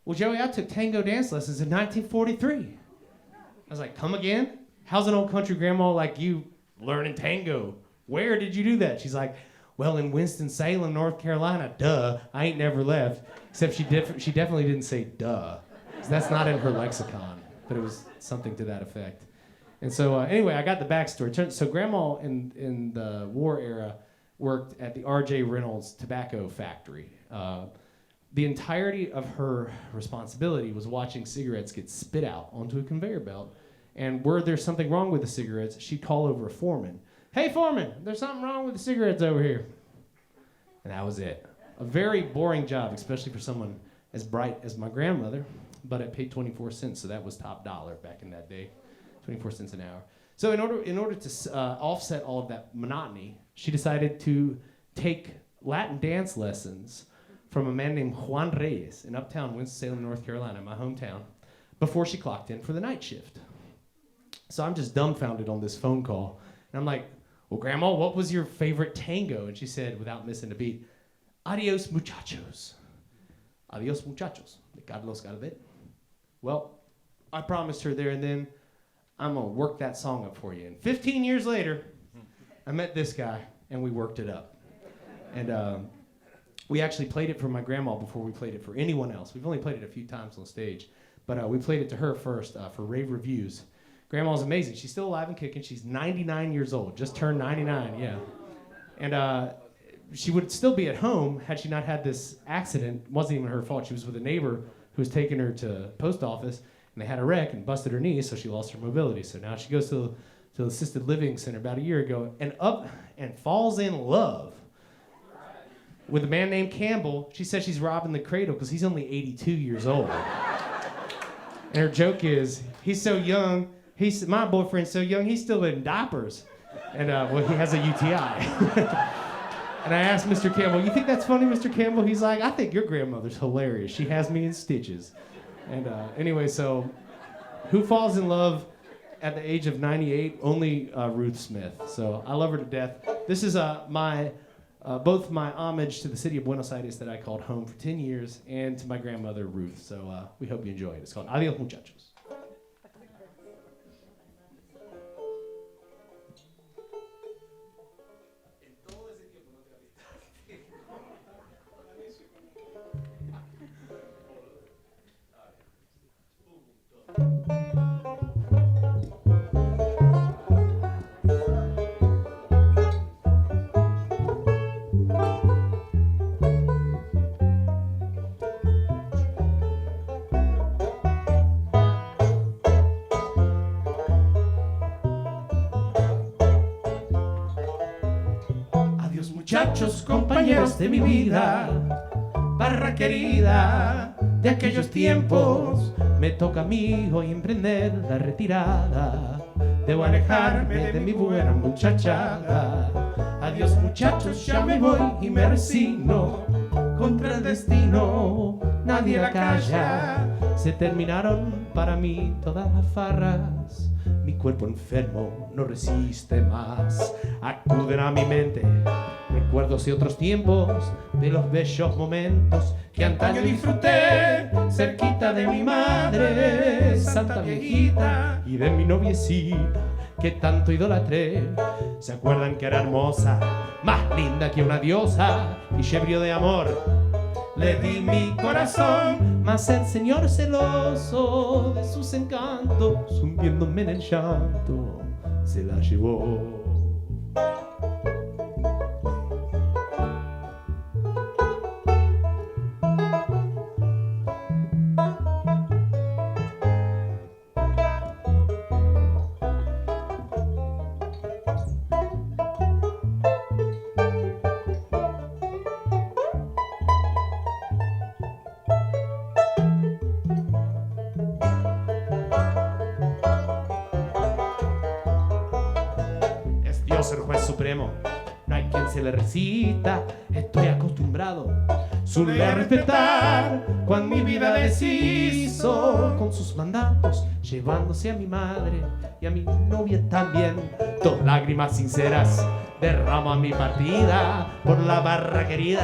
C: Well, Joey, I took tango dance lessons in 1943. I was like, come again? How's an old country grandma like you learning tango? Where did you do that? She's like, well, in Winston-Salem, North Carolina. Duh, I ain't never left. Except she definitely didn't say duh. So that's not in her lexicon, but it was something to that effect. And so anyway, I got the backstory. So Grandma in the war era worked at the R.J. Reynolds tobacco factory. The entirety of her responsibility was watching cigarettes get spit out onto a conveyor belt. And were there something wrong with the cigarettes, she'd call over a foreman. Hey, foreman, there's something wrong with the cigarettes over here. And that was it. A very boring job, especially for someone as bright as my grandmother, but it paid 24 cents, so that was top dollar back in that day, 24 cents an hour. So in order to offset all of that monotony, she decided to take Latin dance lessons from a man named Juan Reyes in uptown Winston-Salem, North Carolina, my hometown, before she clocked in for the night shift. So I'm just dumbfounded on this phone call, and I'm like, well, Grandma, what was your favorite tango? And she said, without missing a beat, Adios, muchachos. Adios, muchachos. De Carlos Gardel. Well, I promised her there and then, I'm going to work that song up for you. And 15 years later, I met this guy, and we worked it up. And we actually played it for my grandma before we played it for anyone else. We've only played it a few times on stage, but we played it to her first for rave reviews. Grandma's amazing. She's still alive and kicking. She's 99 years old, just turned 99, yeah. And she would still be at home had she not had this accident. It wasn't even her fault. She was with a neighbor who was taking her to post office, and they had a wreck and busted her knee, so she lost her mobility. So now she goes to the assisted living center about a year ago and falls in love with a man named Campbell. She says she's robbing the cradle because he's only 82 years old. And her joke is, he's so young, my boyfriend's so young, he's still in diapers. And well, he has a UTI. And I asked Mr. Campbell, you think that's funny, Mr. Campbell? He's like, I think your grandmother's hilarious. She has me in stitches. And anyway, so who falls in love at the age of 98? Only Ruth Smith. So I love her to death. This is both my homage to the city of Buenos Aires that I called home for 10 years and to my grandmother, Ruth. So we hope you enjoy it. It's called Adios, muchachos. Muchachos, compañeros de mi vida, barra querida, de aquellos tiempos, me toca a mí hoy emprender la retirada. Debo alejarme de mi buena muchachada. Adiós muchachos, ya me voy y me resigno. Contra el destino, nadie la calla. Se terminaron para mí todas las farras. Mi cuerpo enfermo no resiste más. Acuden a mi mente recuerdos de otros tiempos, de los bellos momentos que antaño disfruté cerquita de mi madre, santa viejita, y de mi noviecita que tanto idolatré. ¿Se acuerdan que era hermosa, más linda que una diosa? Y lleno de amor le di mi corazón, mas el señor celoso de sus encantos, hundiéndome en el llanto, se la llevó. El juez supremo, no hay quien se le recita. Estoy acostumbrado suele a respetar cuando mi vida deshizo con sus mandatos, llevándose a mi madre y a mi novia también. Dos lágrimas sinceras derramo a mi partida por la barra querida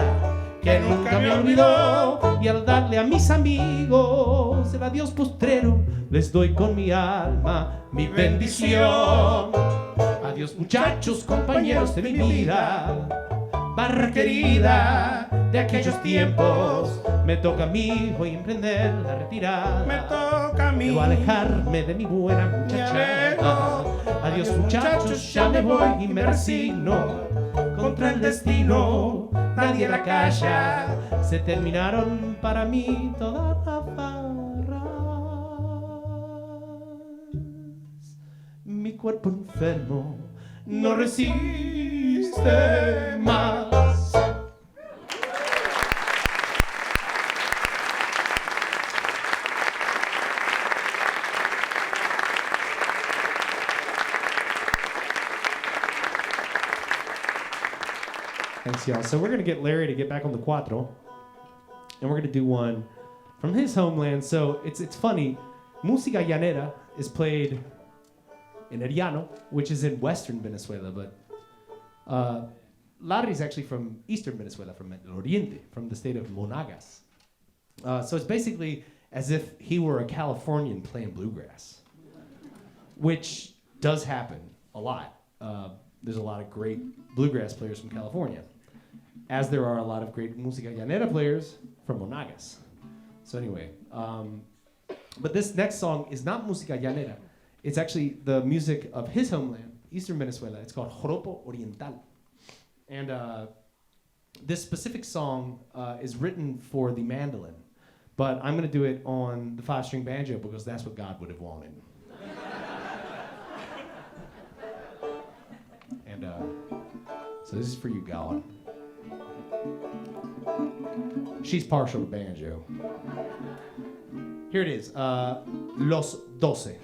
C: que nunca me olvidó, y al darle a mis amigos el adiós postrero les doy con mi alma mi bendición. Adiós muchachos, compañeros de mi vida, barra querida de aquellos tiempos. Me toca a mí, voy a emprender la retirada.
B: Me toca a mí.
C: Debo alejarme de mi buena muchachada. Adiós muchachos, ya me voy y me resigno. Contra el destino, nadie la calla. Se terminaron para mí todas las barras. Mi cuerpo enfermo no resiste más. Thanks, y'all. So we're going to get Larry to get back on the cuatro, and we're going to do one from his homeland. So it's funny. Música llanera is played in El Llano, which is in western Venezuela, but Larry's actually from eastern Venezuela, from El Oriente, from the state of Monagas. So it's basically as if he were a Californian playing bluegrass, which does happen a lot. There's a lot of great bluegrass players from California, as there are a lot of great música llanera players from Monagas. So anyway, but this next song is not música llanera. It's actually the music of his homeland, eastern Venezuela. It's called Joropo Oriental. And this specific song is written for the mandolin, but I'm going to do it on the 5-string banjo because that's what God would have wanted. And so this is for you, God. She's partial to banjo. Here it is, Los 12.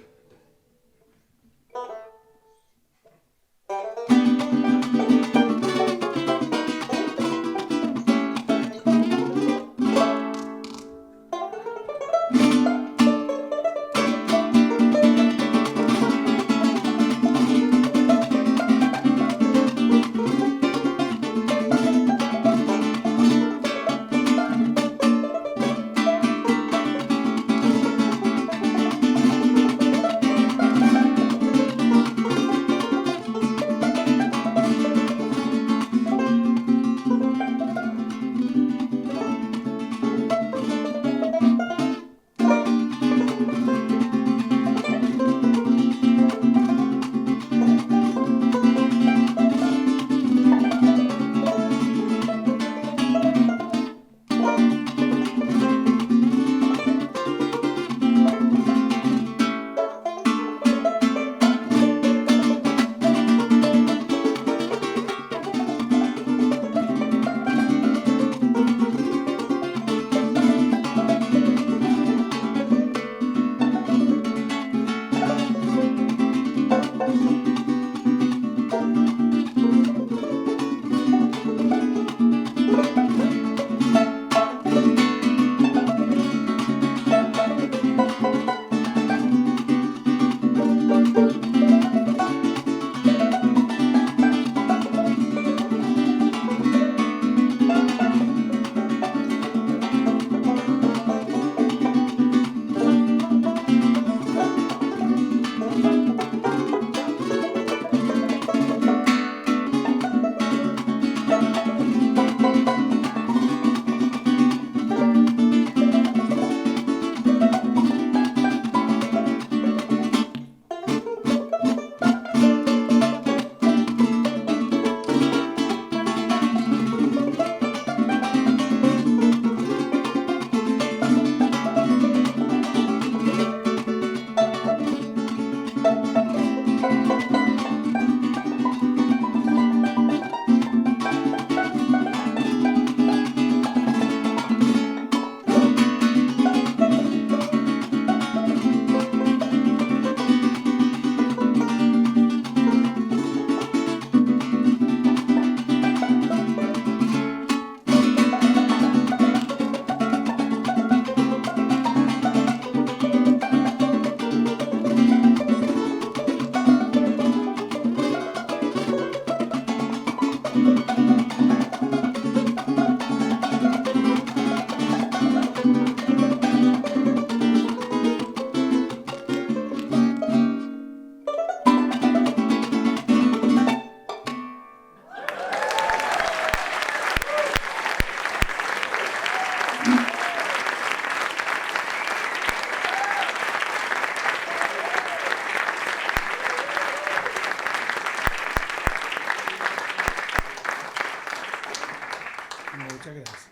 B: Muchas gracias.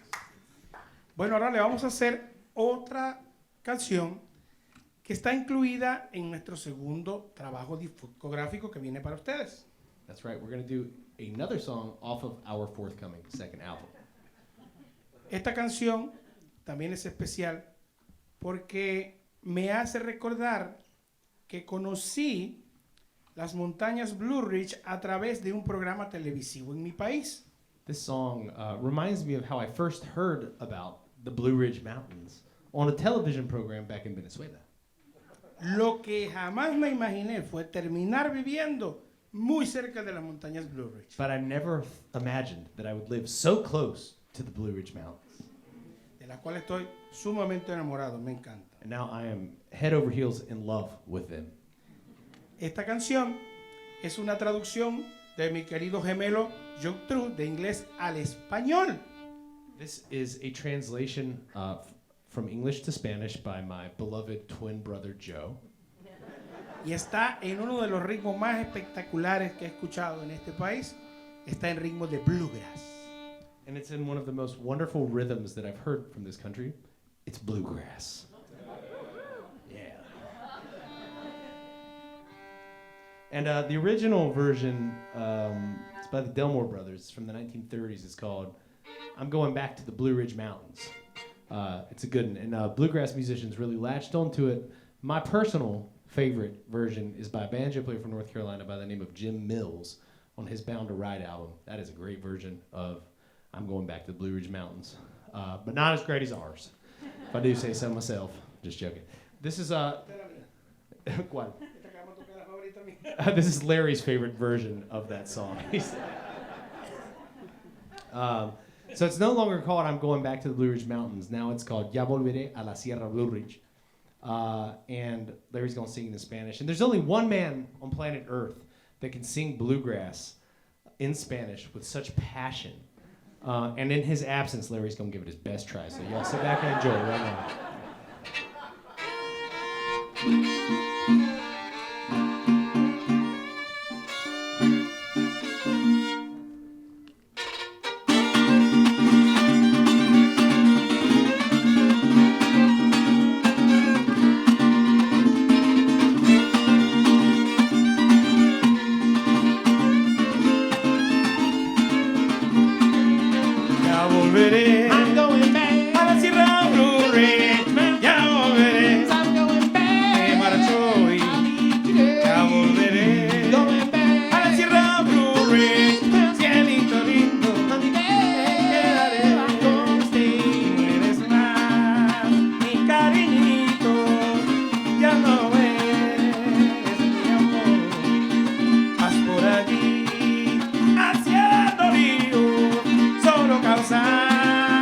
B: Bueno, ahora le vamos a hacer otra canción que está incluida en nuestro segundo trabajo discográfico que viene para ustedes.
C: That's right, we're going to do another song off of our forthcoming second album.
B: Esta canción también es especial porque me hace recordar que conocí las montañas Blue Ridge a través de un programa televisivo en mi país.
C: This song reminds me of how I first heard about the Blue Ridge Mountains on a television program back in Venezuela.
B: Lo que jamás me imaginé fue terminar viviendo muy cerca de las montañas Blue Ridge,
C: But I never imagined that I would live so close to the Blue Ridge Mountains.
B: de la cual estoy sumamente enamorado, me encanta.
C: And now I am head over heels in love with them.
B: Esta canción es una traducción de mi querido gemelo Joe True de inglés al español.
C: This is a translation from English to Spanish by my beloved twin brother Joe.
B: Y está en uno de los ritmos más espectaculares que he escuchado en este país. Está en ritmo de bluegrass.
C: And it's in one of the most wonderful rhythms that I've heard from this country. It's bluegrass. Yeah. And the original version, it's by the Delmore Brothers from the 1930s. It's called I'm Going Back to the Blue Ridge Mountains. It's a good one. And bluegrass musicians really latched onto it. My personal favorite version is by a banjo player from North Carolina by the name of Jim Mills on his Bound to Ride album. That is a great version of I'm Going Back to the Blue Ridge Mountains. But not as great as ours, if I do say so myself. Just joking. This is ¿Cuál? This is Larry's favorite version of that song. So it's no longer called I'm Going Back to the Blue Ridge Mountains. Now it's called Ya Volveré a la Sierra Blue Ridge. And Larry's going to sing in Spanish. And there's only one man on planet Earth that can sing bluegrass in Spanish with such passion. And in his absence, Larry's going to give it his best try. So y'all sit back and enjoy right now.
B: Ya volveré
C: I'm going back.
B: a la Sierra Blue Ridge. Ya volveré.
C: I'm going back.
B: Me marcho y ya volveré a la Sierra Blue Ridge. Cielito lindo, me quedaré. Tú eres más mi cariñito. Ya no eres mi amor. Vas por allí haciendo lío, solo causar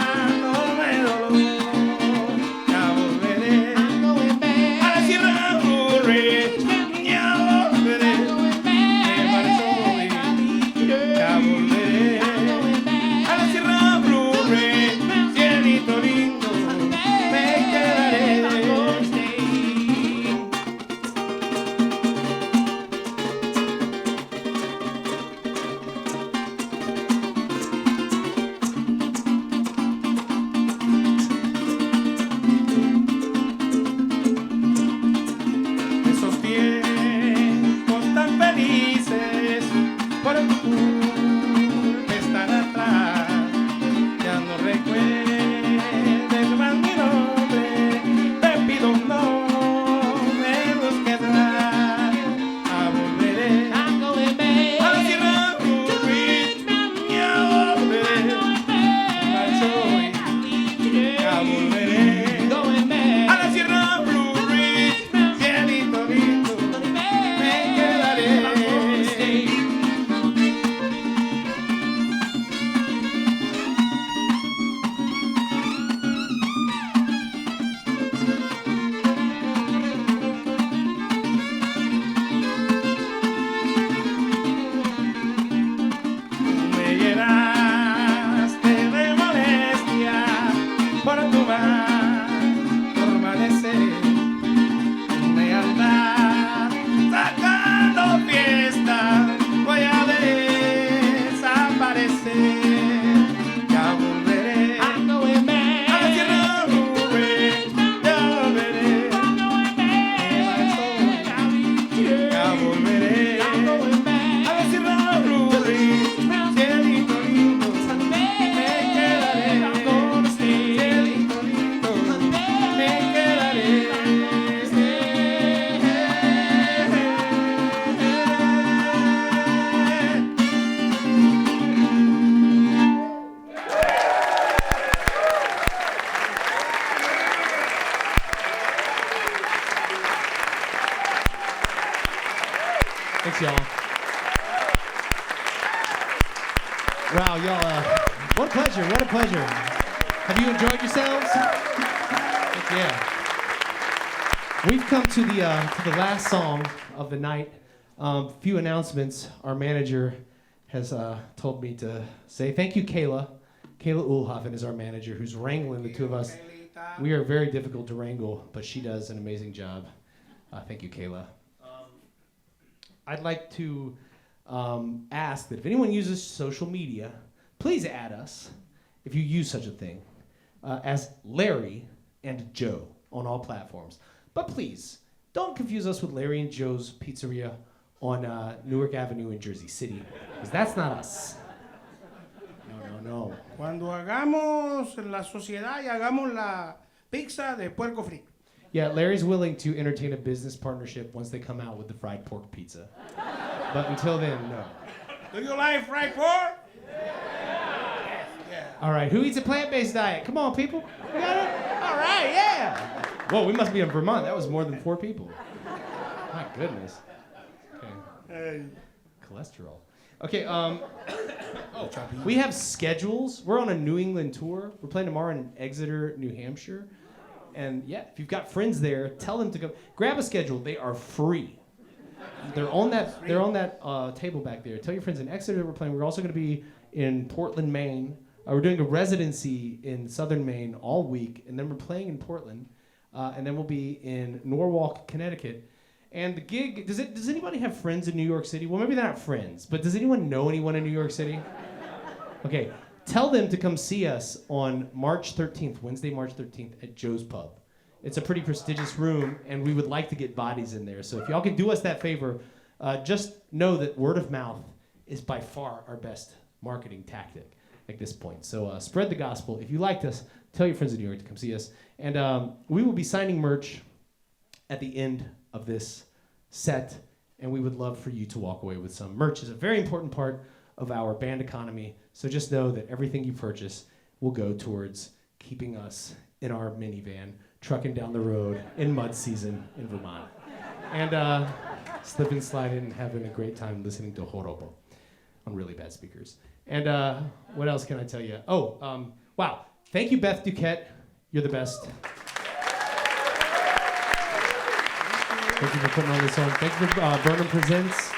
C: Wow, y'all, what a pleasure, what a pleasure. Have you enjoyed yourselves? Yeah. We've come to the last song of the night. Few announcements. Our manager has told me to say thank you, Kayla. Kayla Uhlhoffen is our manager who's wrangling the two of us. We are very difficult to wrangle, but she does an amazing job. Thank you, Kayla. I'd like to ask that if anyone uses social media, please add us, if you use such a thing, as Larry and Joe on all platforms. But please, don't confuse us with Larry and Joe's Pizzeria on Newark Avenue in Jersey City, because that's not us. No.
B: Cuando hagamos la sociedad y hagamos la pizza de puerco frito.
C: Yeah, Larry's willing to entertain a business partnership once they come out with the fried pork pizza. But until then, no.
B: Do you like fried pork?
C: All right, who eats a plant-based diet? Come on, people. You got it? All right, yeah. Whoa, we must be in Vermont. That was more than 4 people. My goodness. Okay. Cholesterol. Okay, we have schedules. We're on a New England tour. We're playing tomorrow in Exeter, New Hampshire. And yeah, if you've got friends there, tell them to go. Grab a schedule. They are free. They're on that table back there. Tell your friends in Exeter we're playing. We're also going to be in Portland, Maine. We're doing a residency in Southern Maine all week, and then we're playing in Portland, and then we'll be in Norwalk, Connecticut. And the gig, does anybody have friends in New York City? Well, maybe they're not friends, but does anyone know anyone in New York City? Okay, tell them to come see us on March 13th, Wednesday, March 13th at Joe's Pub. It's a pretty prestigious room, and we would like to get bodies in there. So if y'all can do us that favor, just know that word of mouth is by far our best marketing tactic at this point. So spread the gospel. If you liked us, tell your friends in New York to come see us. And we will be signing merch at the end of this set, and we would love for you to walk away with some. Merch is a very important part of our band economy, so just know that everything you purchase will go towards keeping us in our minivan, trucking down the road in mud season in Vermont, and slipping, sliding, and having a great time listening to Joropo on really bad speakers. And what else can I tell you? Wow. Thank you, Beth Duquette. You're the best. Thank you for putting on this song. Thank you for Burnham Presents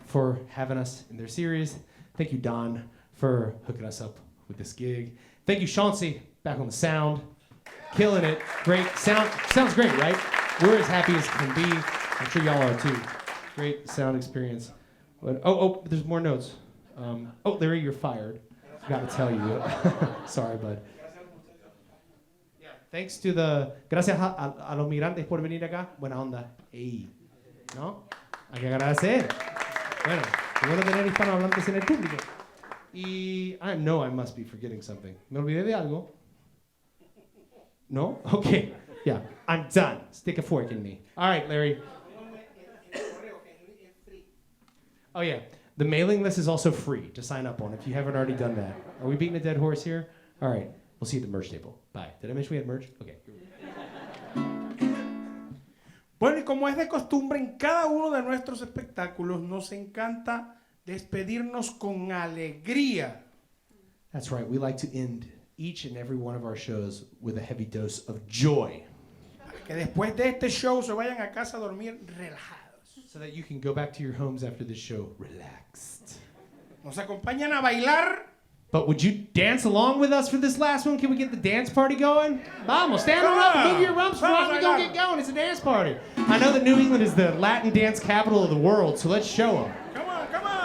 C: for having us in their series. Thank you, Don, for hooking us up with this gig. Thank you, Chauncey, back on the sound. Killing it. Great. Sounds great, right? We're as happy as can be. I'm sure y'all are too. Great sound experience. But, there's more notes. Larry, you're fired. Forgot to tell you. Sorry, bud. Thanks to gracias a los migrantes por venir acá. Buena onda. Ey. ¿No? Hay que agradecer. Bueno, bueno tener hispanohablantes en el público. Y I know I must be forgetting something. ¿Me olvidé de algo? No? Okay. Yeah, I'm done. Stick a fork in me. All right, Larry. Oh, yeah. The mailing list is also free to sign up on if you haven't already done that. Are we beating a dead horse here? All right. We'll see you at the merch table. Bye. Did I mention we had merch? Okay.
B: Bueno, y como es de costumbre, en cada uno de nuestros espectáculos nos encanta despedirnos con alegría.
C: That's right. We like to end each and every one of our shows with a heavy dose of joy.
B: Para que después de este show se vayan a casa a dormir relajados.
C: So that you can go back to your homes after this show relaxed.
B: Nos acompañan a bailar.
C: But would you dance along with us for this last one? Can we get the dance party going? Vamos, stand on up and move your rumps for us. We're going to get going. It's a dance party. I know that New England is the Latin dance capital of the world, so let's show them.
B: Come on, come on.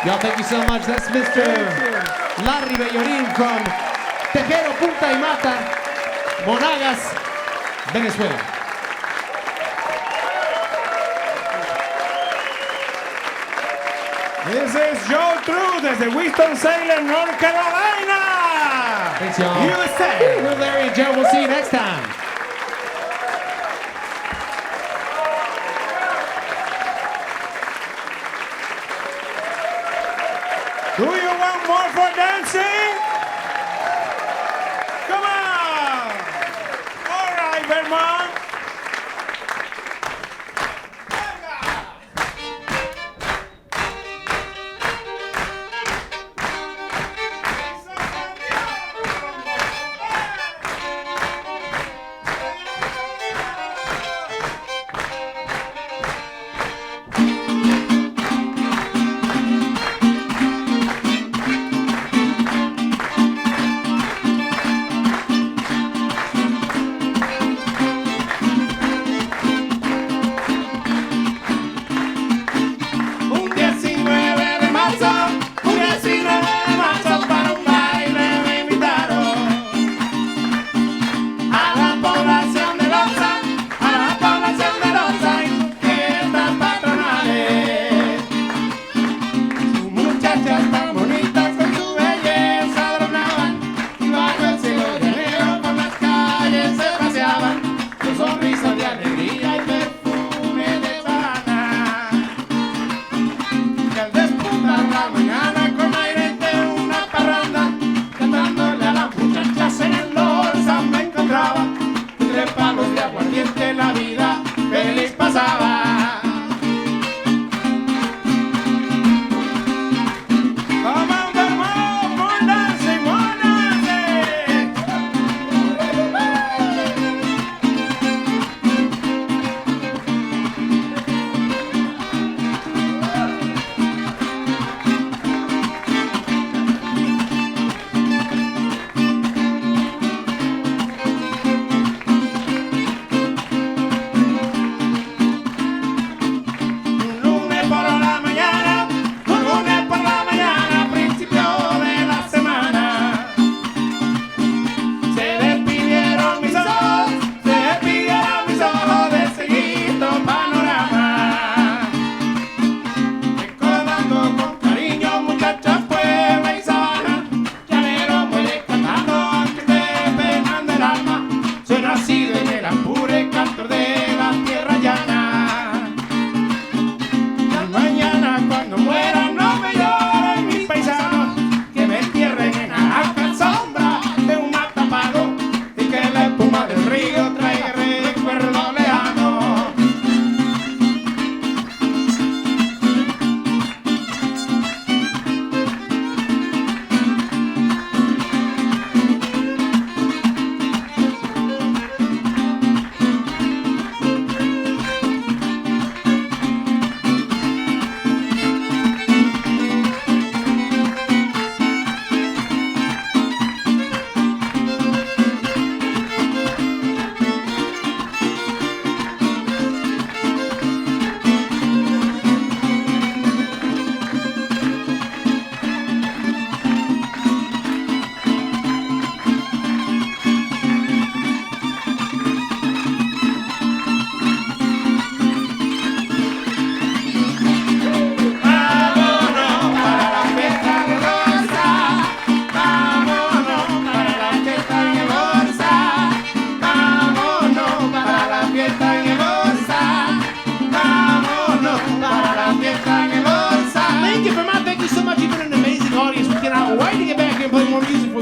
C: Y'all, thank you so much. That's Mr. Larry Bellorín from Tejero, Punta y Mata, Monagas, Venezuela.
B: This is Joe True desde Winston-Salem, North Carolina.
C: Thanks, y'all.
B: USA.
C: We're Larry and Joe. We'll see you next time.
B: Do you want more for dancing? Come on. All right, Burnham. La vida feliz pasaba. Come on, more dancing, more dancing.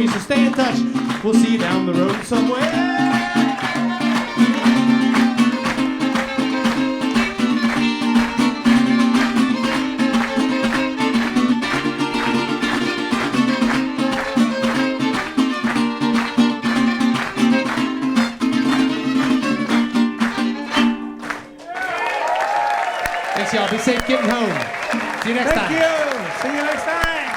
C: So stay in touch. We'll see you down the road somewhere. Thanks, y'all. Be safe getting home. See you next time.
B: Thank you. See you next time.